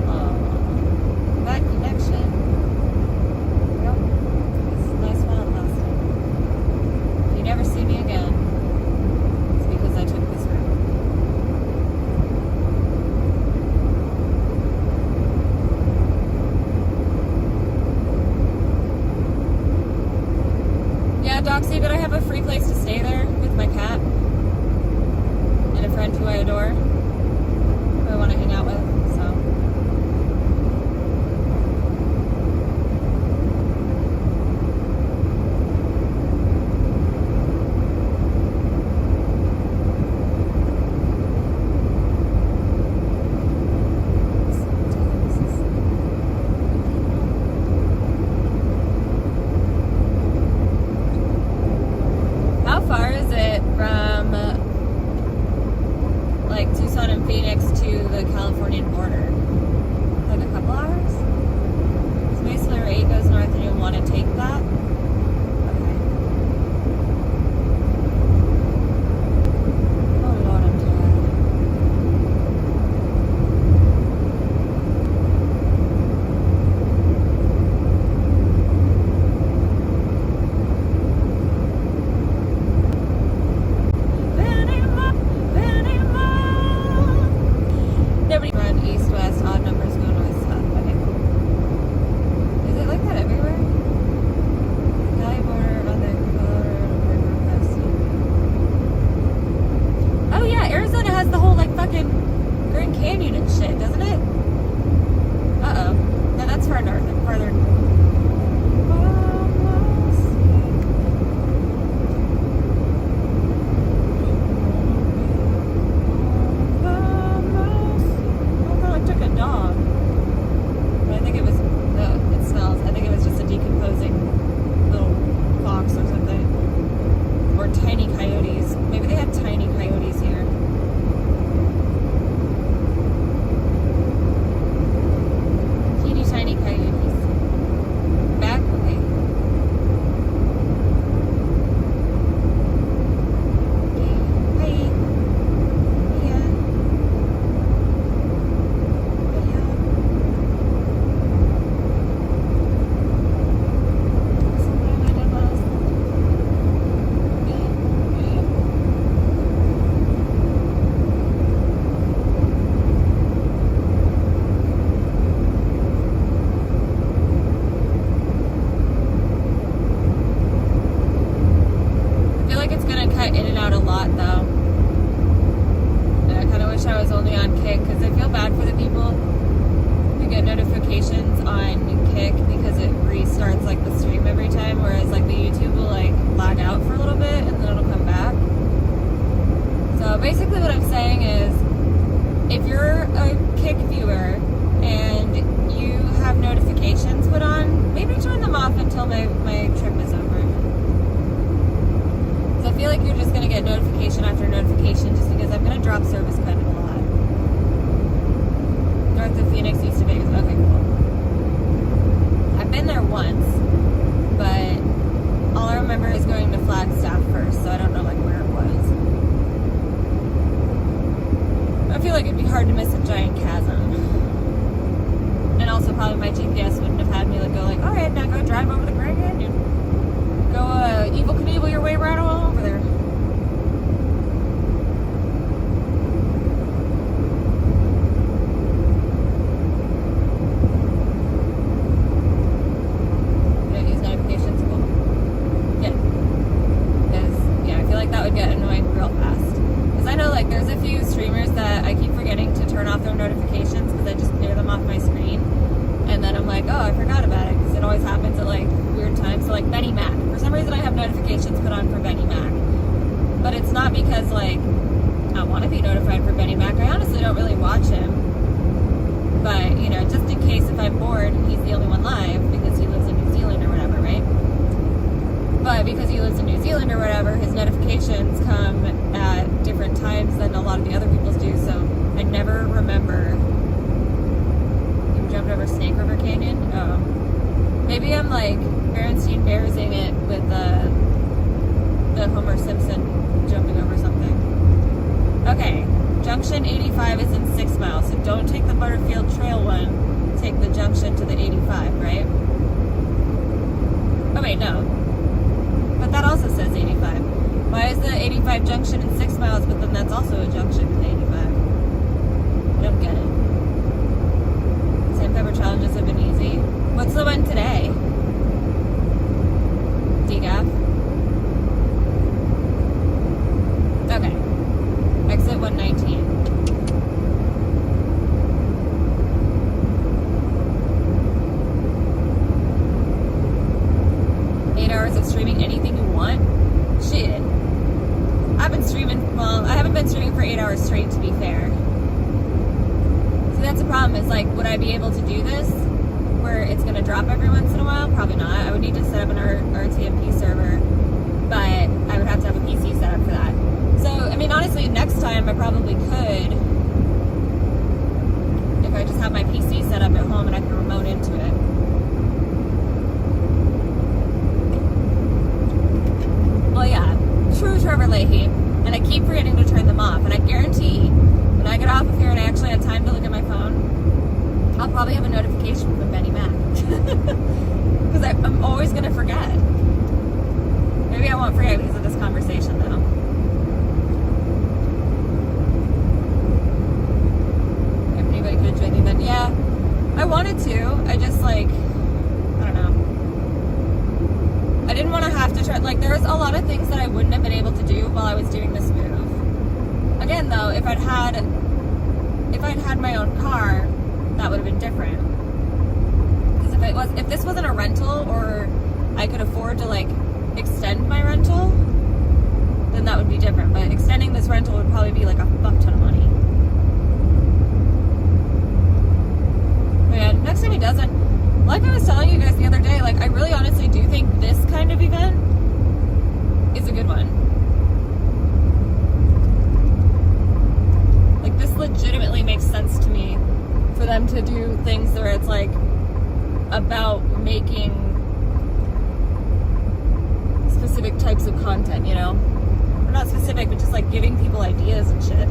Oh, that connection. Yep. It's nice while it lasted. If you never see me again, it's because I took this route. Doxy, but I have a free place to stay there with my cat and a friend who I adore, who I want to hang out with, so. Phoenix to the Californian border. Like a couple hours? So basically where 8 goes north and you'll want to take that. Okay. Oh Lord, I'm tired. East-west, odd numbers go north-south. Okay, cool. Is it like that everywhere? Cali border on the Colorado River Crossing. Oh yeah, Arizona has the whole like fucking Grand Canyon and shit, doesn't it? Uh-oh. No, that's far north, farther north. Tiny coyotes. Maybe they have tiny coyotes here. Teeny tiny coyotes. Back away. Hi. Yeah. In and out a lot though, and I kind of wish I was only on Kick, because I feel bad for the people who get notifications on Kick because it restarts like the stream every time, whereas like the YouTube will like lag out for a little bit and then it'll come back. So basically what I'm saying is, if you're a Kick viewer and you have notifications put on, maybe turn them off until my trip is over. So I feel like you're just going to get notification after notification just because I'm going to drop service quite a lot. North of Phoenix, east of Vegas. Okay, cool. I've been there once, but all I remember is going to Flagstaff first, so I don't know like where it was. I feel like it'd be hard to miss a giant chasm. And also probably my GPS wouldn't have had me like go like, all right, now go drive over the Grand Canyon. Go Evel Knievel your way right all over there. Did I use notifications? Cool. Yeah. Because, yeah, I feel like that would get annoying real fast. Because I know like there's a few streamers that I keep forgetting to turn off their notifications because I just clear them off my screen. And then I'm like, oh, I forgot about it because it always happens at like weird times. So like Benny Mac. For some reason I have notifications put on for Benny Mac. But it's not because like I want to be notified for Benny Mac. I honestly don't really watch him. But, you know, just in case if I'm bored and he's the only one live because he lives in New Zealand or whatever, right? But because he lives in New Zealand or whatever, his notifications come at different times than a lot of the other people's do. So I never remember. Jumped over Snake River Canyon. Maybe I'm like Berenstein Bearsing it with the Homer Simpson jumping over something. Okay, Junction 85 is in 6 miles, so don't take the Butterfield Trail one. Take the junction to the 85, right? Oh wait, no. But that also says 85. Why is the 85 junction in 6 miles, but then that's also a junction to the 85? I don't get it. Cover challenges have been easy. What's the one today? Decaf. Okay. Exit 119. Hours of streaming anything you want? Shit. I've been streaming, well, I haven't been streaming for 8 hours straight, to be fair. That's the problem, is like, would I be able to do this where it's going to drop every once in a while? Probably not. I would need to set up an RTMP server, but I would have to have a PC set up for that. So, I mean, honestly, next time I probably could, if I just have my PC set up at home and I can remote into it. Well, yeah, true Trevor Leahy, and I keep forgetting to turn them off, and I guarantee when I get off of here and I actually have time to look at my phone, I'll probably have a notification from Benny Mac. Because I'm always going to forget. Maybe I won't forget because of this conversation, though. If anybody could join me, then yeah, I wanted to. I just, like, I don't know. I didn't want to have to try. Like, there was a lot of things that I wouldn't have been able to do while I was doing this move. Again, though, if I'd had my own car, that would have been different. Because if this wasn't a rental, or I could afford to like extend my rental, then that would be different. But extending this rental would probably be like a fuck ton of money. But yeah, next time he doesn't. Like I was telling you guys the other day, like I really honestly do think this kind of event is a good one. This legitimately makes sense to me for them to do things where it's like about making specific types of content, you know? Or not specific, but just like giving people ideas and shit.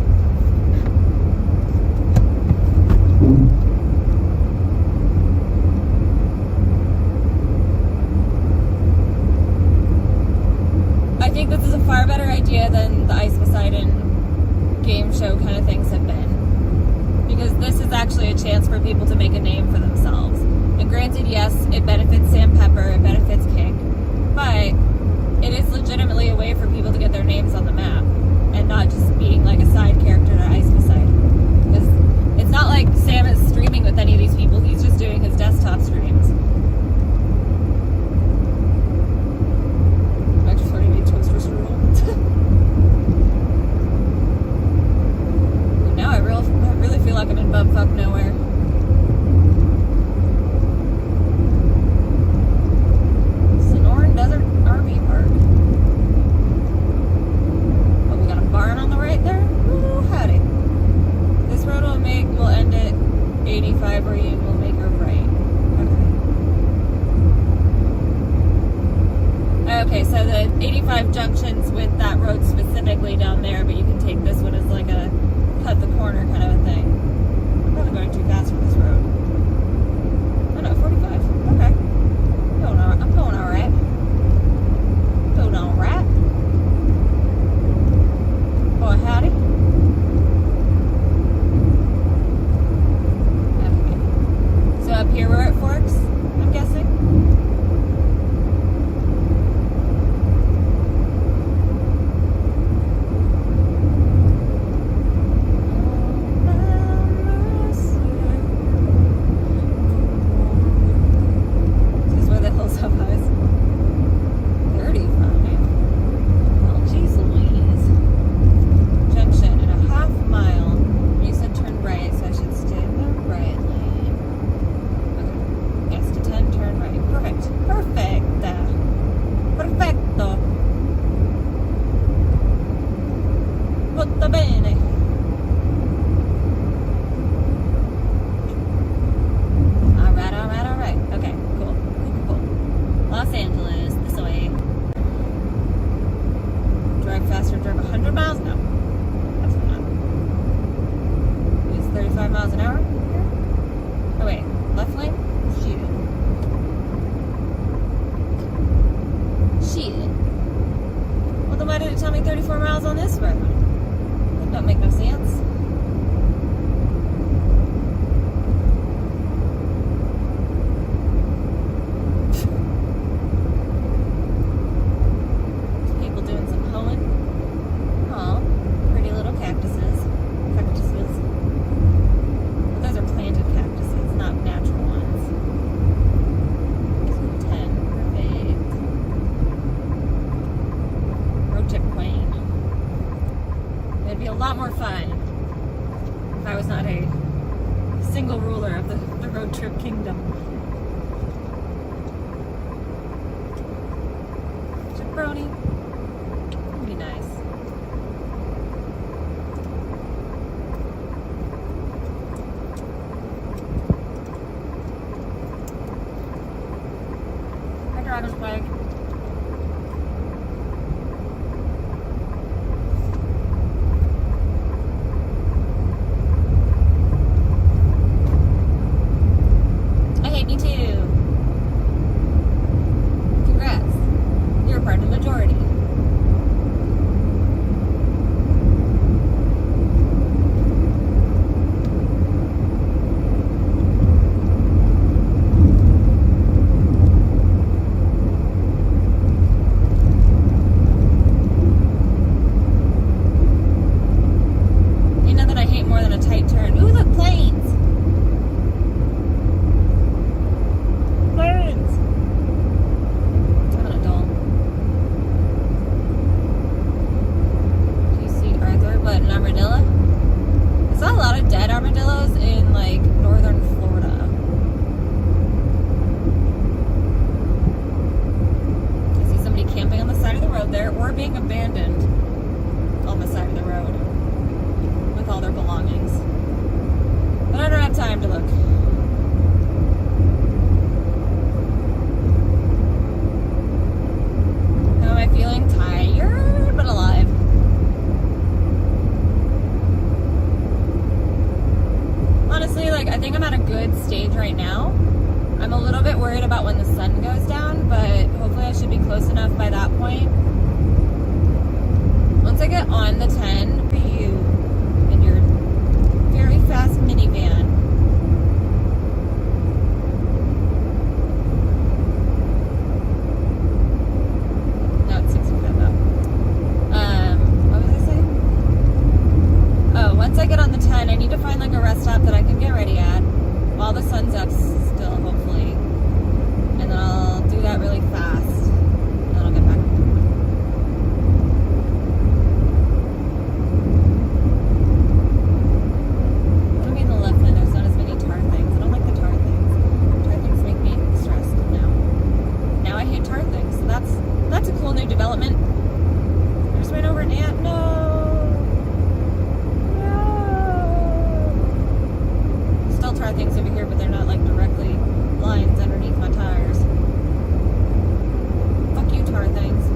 I think this is a far better idea than the Ice Poseidon game show kind of things have been, because this is actually a chance for people to make a name for themselves. And granted, yes, it benefits Sam Pepper, it benefits Kick, but it is legitimately a way for people to get their names on the map and not just being like a side character to Ice Poseidon. Because it's not like Sam is streaming with any of these people, he's just doing his desktop streams. I just already made toaster strudel. Now I really feel like I'm in bumfuck nowhere. Okay, so the 85 junctions with that road specifically down there, but you can take this one as like a cut the corner kind of a thing. I'm probably going too fast for this road. Oh no, 45. Okay. I'm going alright. Going alright. Boy, howdy. Okay. So up here we're at Forks, I'm guessing. Why did it tell me 34 miles on this road? That don't make no sense. People doing some hoeing. Oh, pretty little cactuses. But those are planted cactuses, not natural ones. 10. Perfect. Road trip queen. It'd be a lot more fun if I was not a single ruler of the road trip kingdom. Jabroni. Would be nice. Hi, driver's flag. Me too. Congrats. You're a part of the majority. Ain't nothing I hate more than a tight turn. Ooh, look, planes! Armadillos in like northern Florida. I see somebody camping on the side of the road there, or being abandoned on the side of the road with all their belongings. But I don't have time to look. How am I feeling? Tired, but alive. Honestly, like, I think I'm at a good stage right now. I'm a little bit worried about when the sun goes down, but hopefully I should be close enough by that point. Once I get on the 10 for you in your very fast minivan. No, it's 65 though. What was I saying? Oh, once I get on the 10, I need to find like a rest stop that I can get ready at while the sun's up still, hopefully. And then I'll do that really fast. And then I'll get back. I don't mean the left lane, there's not as many tar things. I don't like the tar things. Tar things make me stressed now. Now I hate tar things. So that's a cool new development. I just ran over an ant. No! Tar things over here, but they're not like directly lines underneath my tires. Fuck you, tar things.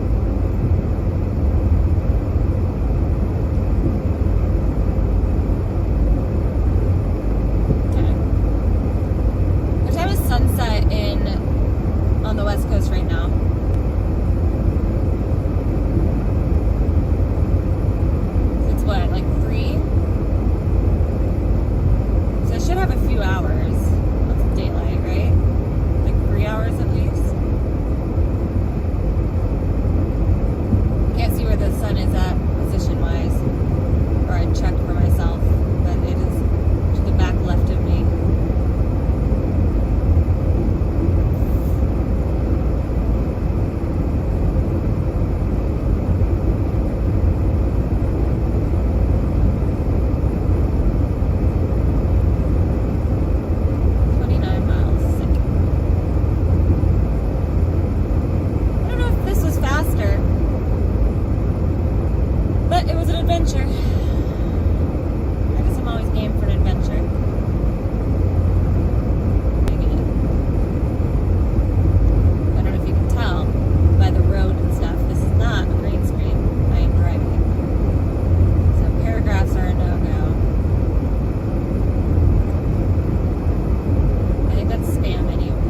adventure. I guess I'm always game for an adventure. I don't know if you can tell by the road and stuff. This is not a green screen. I am driving. So paragraphs are a no-go. I think that's spam anyway.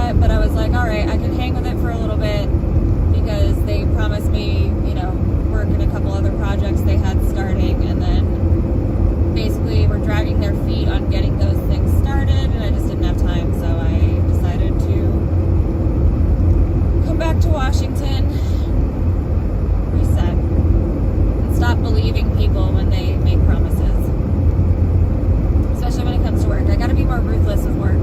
it, but I was like, all right, I can hang with it for a little bit because they promised me, you know, work in a couple other projects they had starting, and then basically were dragging their feet on getting those things started, and I just didn't have time, so I decided to come back to Washington, reset, and stop believing people when they make promises, especially when it comes to work. I gotta be more ruthless with work.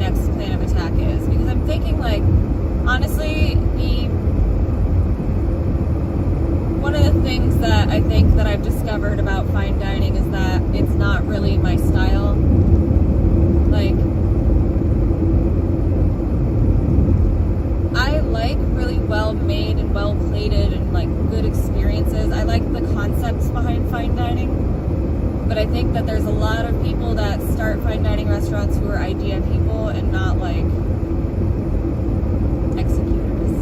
next plan of attack is, because I'm thinking, like, honestly, one of the things that I think that I've discovered about fine dining is that it's not really my style. Like, I like really well made and well plated and like good experiences. I like the concepts behind fine dining, but I think that there's a lot of people that start fine dining restaurants who are idea people and not like executors.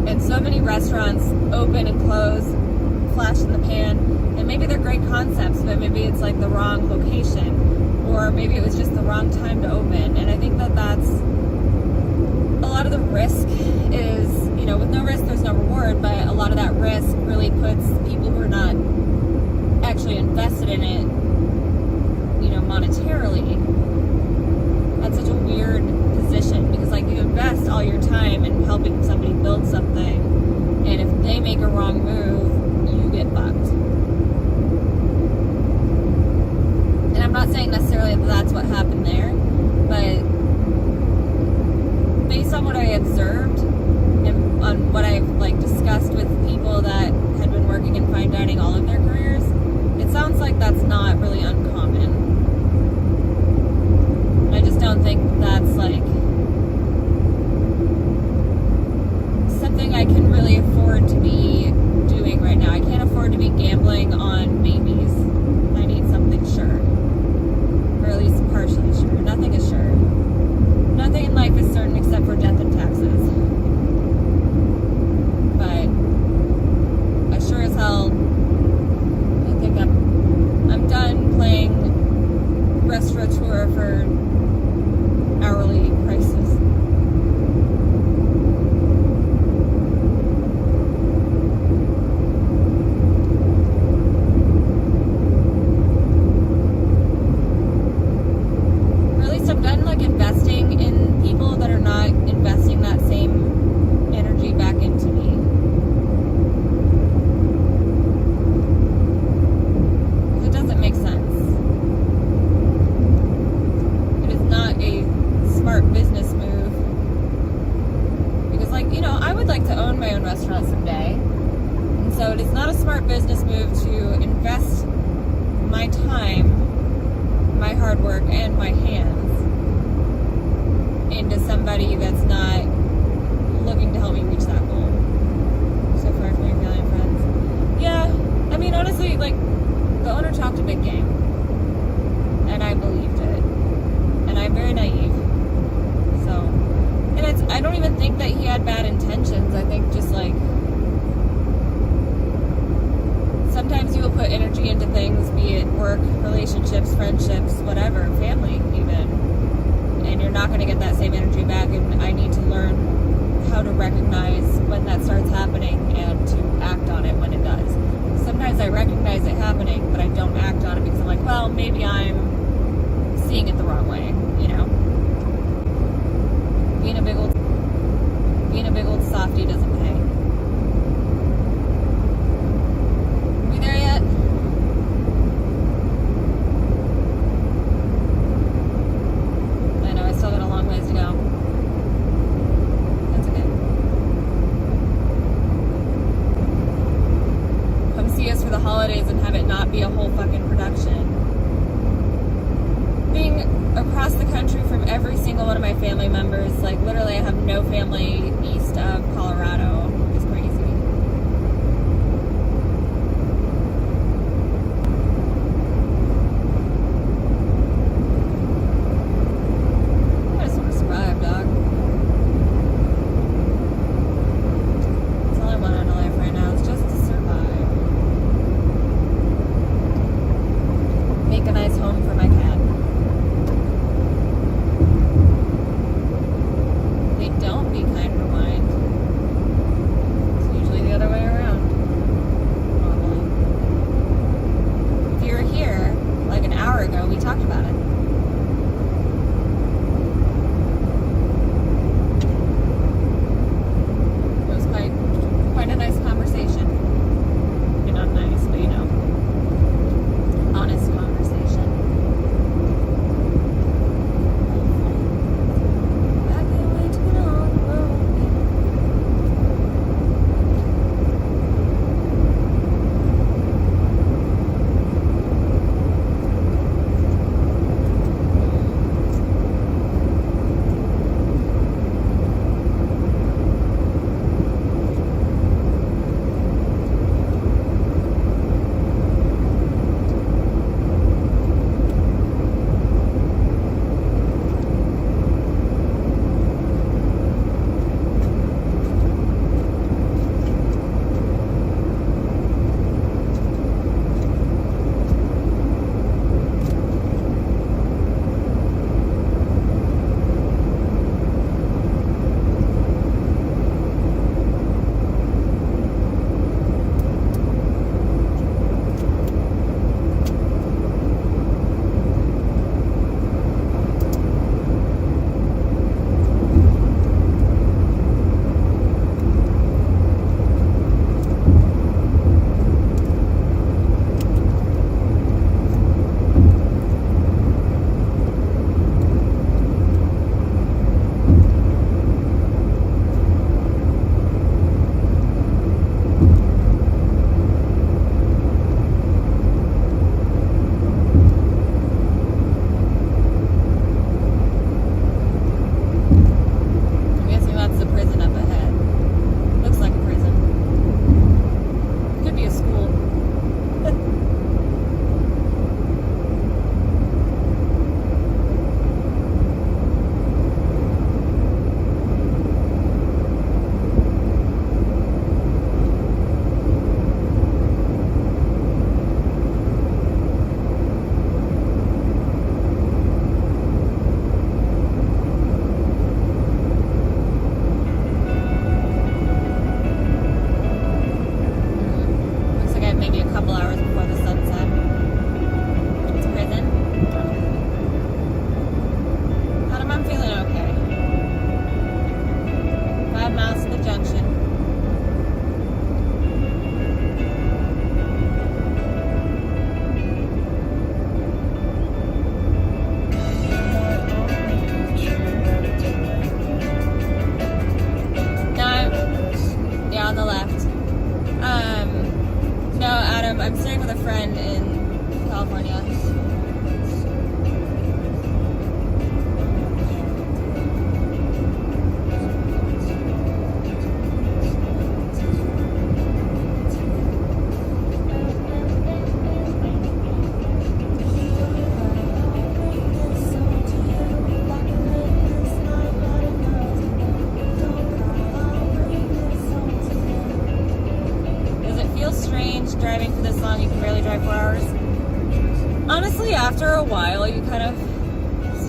And so many restaurants open and close, flash in the pan, and maybe they're great concepts, but maybe it's like the wrong location, or maybe it was just the wrong time to open. And I think that that's a lot of the risk is, you know, with no risk there's no reward, but a lot of that risk really puts people who are not actually invested in it, you know, monetarily, at such a weird position, because like you invest all your time in helping somebody build something, and if they make a wrong move, you get fucked. And I'm not saying necessarily that that's what happened there, but based on what I observed and on what I've like discussed with people that had been working in fine dining all of their careers, it sounds like that's not really uncommon. And I just don't think that's like something I can really afford to be doing right now. I can't afford to be gambling on maybes. I need something sure, or at least partially sure. Nothing is sure. Nothing in life is certain except for death and taxes. But I sure as hell, I think I'm done playing restaurateur for hourly prices. Investing in people that are not investing that same energy back into me. It doesn't make sense. It is not a smart business move. Because, like, you know, I would like to own my own restaurant someday. And so it is not a smart business move to invest my time, my hard work, and my hands into somebody that's not looking to help me reach that goal. So far from your family and friends. Yeah, I mean, honestly, like, the owner talked a big game. And I believed it. And I'm very naive. So, and I don't even think that he had bad intentions. I think just, like, sometimes you will put energy into things, be it work, relationships, friendships, whatever, family even. And you're not going to get that same energy back, and I need to learn how to recognize when that starts happening and to act on it when it does. Sometimes I recognize it happening, but I don't act on it because I'm like, well, maybe I'm seeing it the wrong way, you know? Being a big old softie doesn't pay. Are we there yet? Still got a long ways to go. That's okay. Come see us for the holidays and have it not be a whole fucking production. Being across the country from every single one of my family members, like literally I have no family east of Colorado. It's crazy.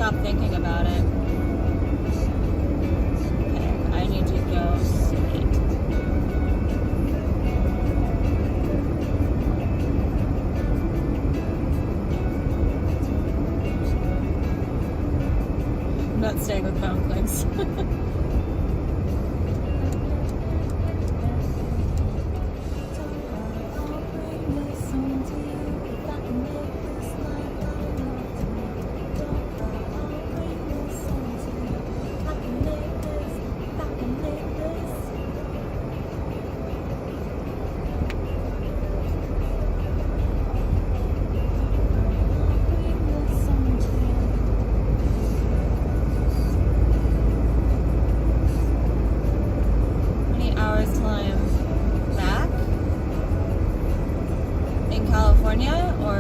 stop thinking about it. Okay, I need to go straight. I'm not staying with phone clicks. California, or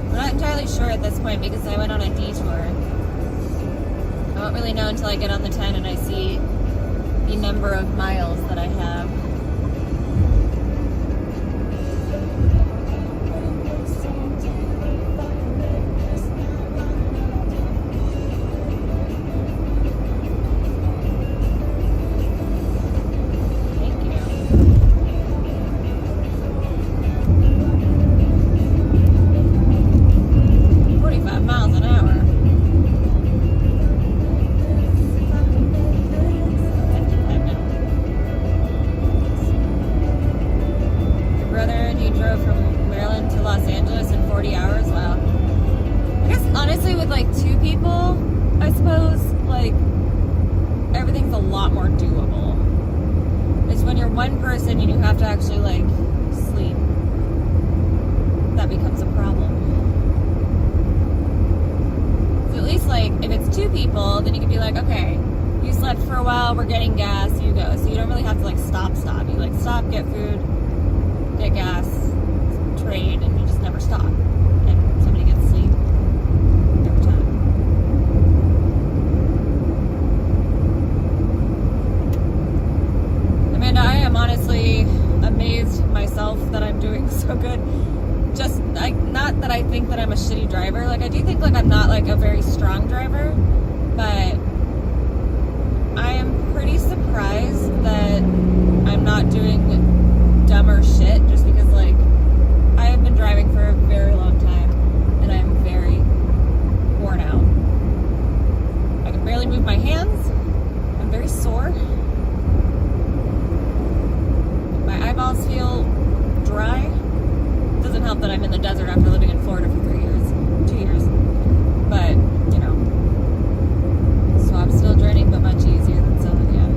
I'm not entirely sure at this point because I went on a detour. I won't really know until I get on the 10 and I see the number of miles that I have. One person and you have to actually like sleep, that becomes a problem. So at least like if it's two people, then you can be like, okay, you slept for a while, we're getting gas, you go. So you don't really have to like stop. You like stop, get food, get gas, trade, and you just never stop. And somebody gets sleep every time. I am honestly amazed myself that I'm doing so good. Just not that I think that I'm a shitty driver. Like I do think like I'm not like a very strong driver, but I am pretty surprised that I'm not doing dumber shit just because like I have been driving for a very long time and I'm very worn out. I can barely move my hands. I'm very sore. My eyeballs feel dry. It doesn't help that I'm in the desert after living in Florida for 2 years. But, you know, swab's still draining, but much easier than Sylvia.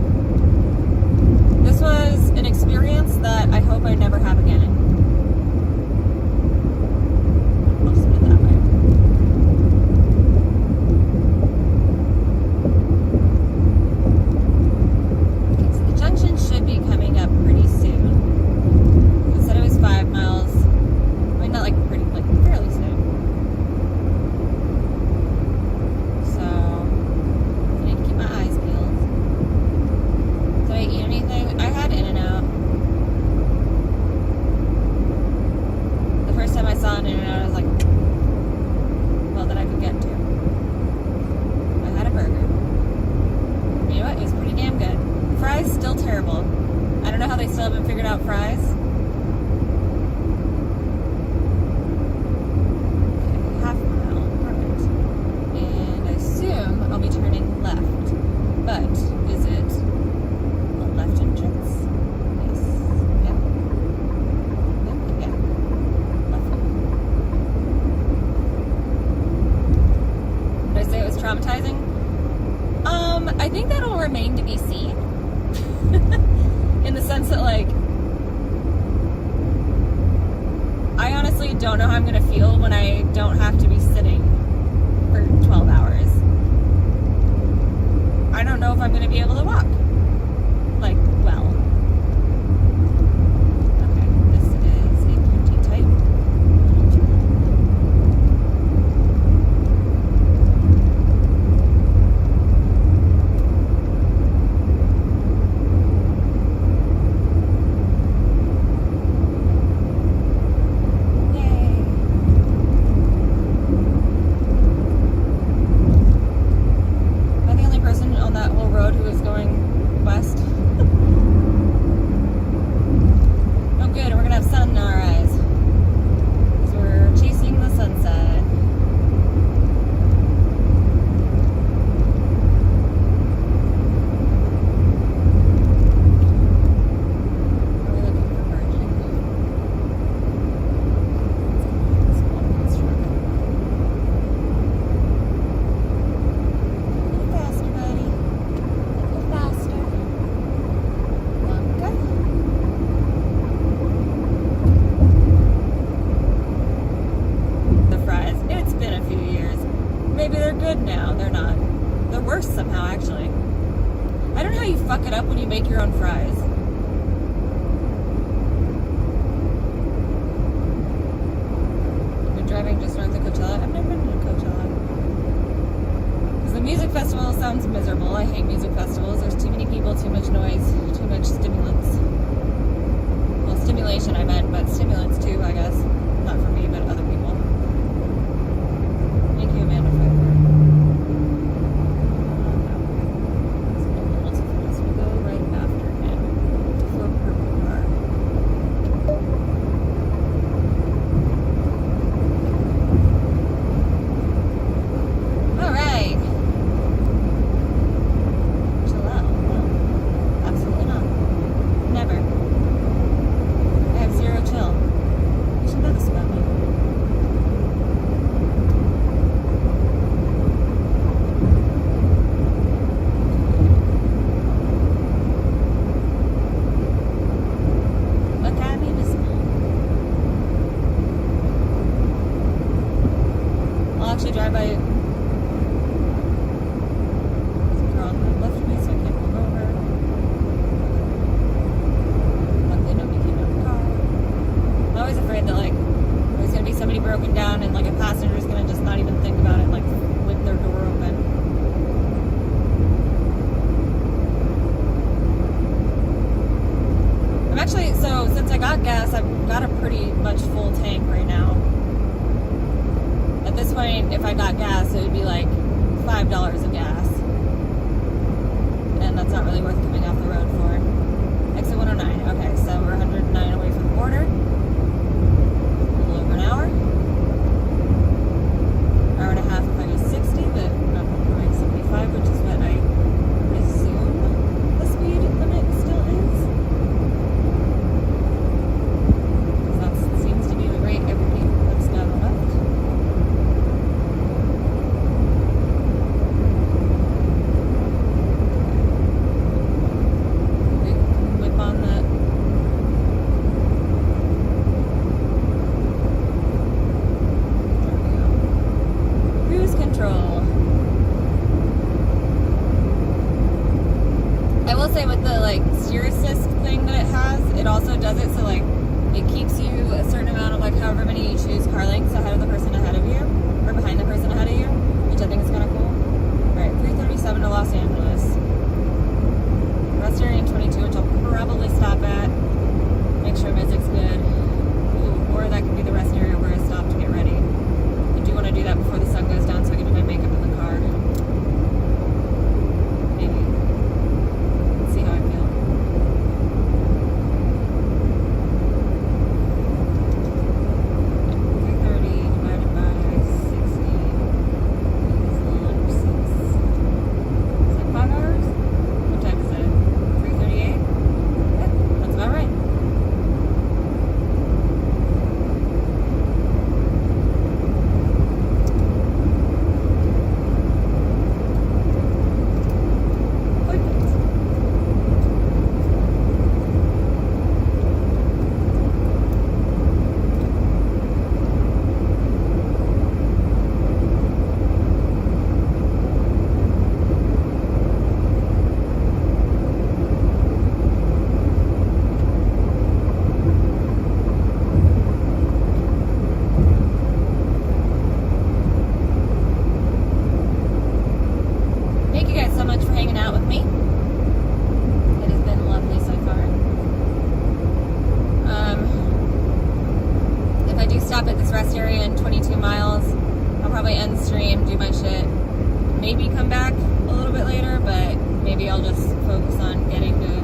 This was an experience that I hope I never have again. I'll just put it that way. Okay, so the junction should be coming up pretty soon. 5 miles. I mean, not like pretty, like fairly soon. So, I need to keep my eyes peeled. Did I eat anything? I had In-N-Out. The first time I saw an In-N-Out, I was like, well, that I could get to. I had a burger. You know what? It was pretty damn good. Fries, still terrible. I don't know how they still haven't figured out fries. I'll be turning left, but is it the left entrance? Yes. Yeah. Yeah. Left. Did I say it was traumatizing? I think that'll remain to be seen. In the sense that, like, I honestly don't know how I'm gonna feel when I don't have to be sitting for 12 hours. I don't know if I'm going to be able to walk. Like, well. Okay, this is a pretty tight. Yay. maybe they're good now. They're not. They're worse somehow, actually. I don't know how you fuck it up when you make your own fries. I've been driving just north of Coachella. I've never been to Coachella. Because the music festival sounds miserable. I hate music festivals. There's too many people, too much noise, too much stimulants. Well, stimulation I meant, but stimulants too, I guess. Not for me, but other people. Thank you, Amanda Pfeiffer. We'll go right after him for purple car. All right. Chill out. No, absolutely not. Never. I have zero chill. You should know this about me. Look at me, visible. I'll actually drive by. There's a girl on the left of me, so I can't pull over. Luckily, nobody came out of the car. I'm always afraid that, like, there's gonna be somebody broken down and, like, a passenger's gonna just not even think about it, like, whip their door open. I'm actually, so since I got gas, I've got a pretty much full tank right now. At this point, if I got gas, it would be like $5 of gas. And that's not really worth coming off the road for. Exit 109. Okay, so we're 109 away from the border. A little over an hour. Hour and a half if I go 60, but I'm going 75, which is what I assume the speed limit still is. That seems to be the rate everybody looks down the left. We can whip on that. There we go. Cruise control. I will say with the like steer assist thing that it has, it also does it so like it keeps you a certain amount of like however many you choose car lengths ahead of the person ahead of you or behind the person ahead of you, which I think is kind of cool. Alright, 3:37 to Los Angeles. Rest area in 22, which I'll probably stop at. Make sure Mizzik's good. Ooh, or that could be the rest area where I stop to get ready. I do want to do that before the sun goes down so I can do my makeup in the car. Maybe. Let's see how I feel. 330 divided by 60 is a little under 6. Is that 5 hours? What time is it? 3:38? Yeah, that's about right. Perfect. Thank you guys so much for hanging out with me. It has been lovely so far. If I do stop at this rest area in 22 miles, I'll probably end stream, do my shit, maybe come back a little bit later, but maybe I'll just focus on getting to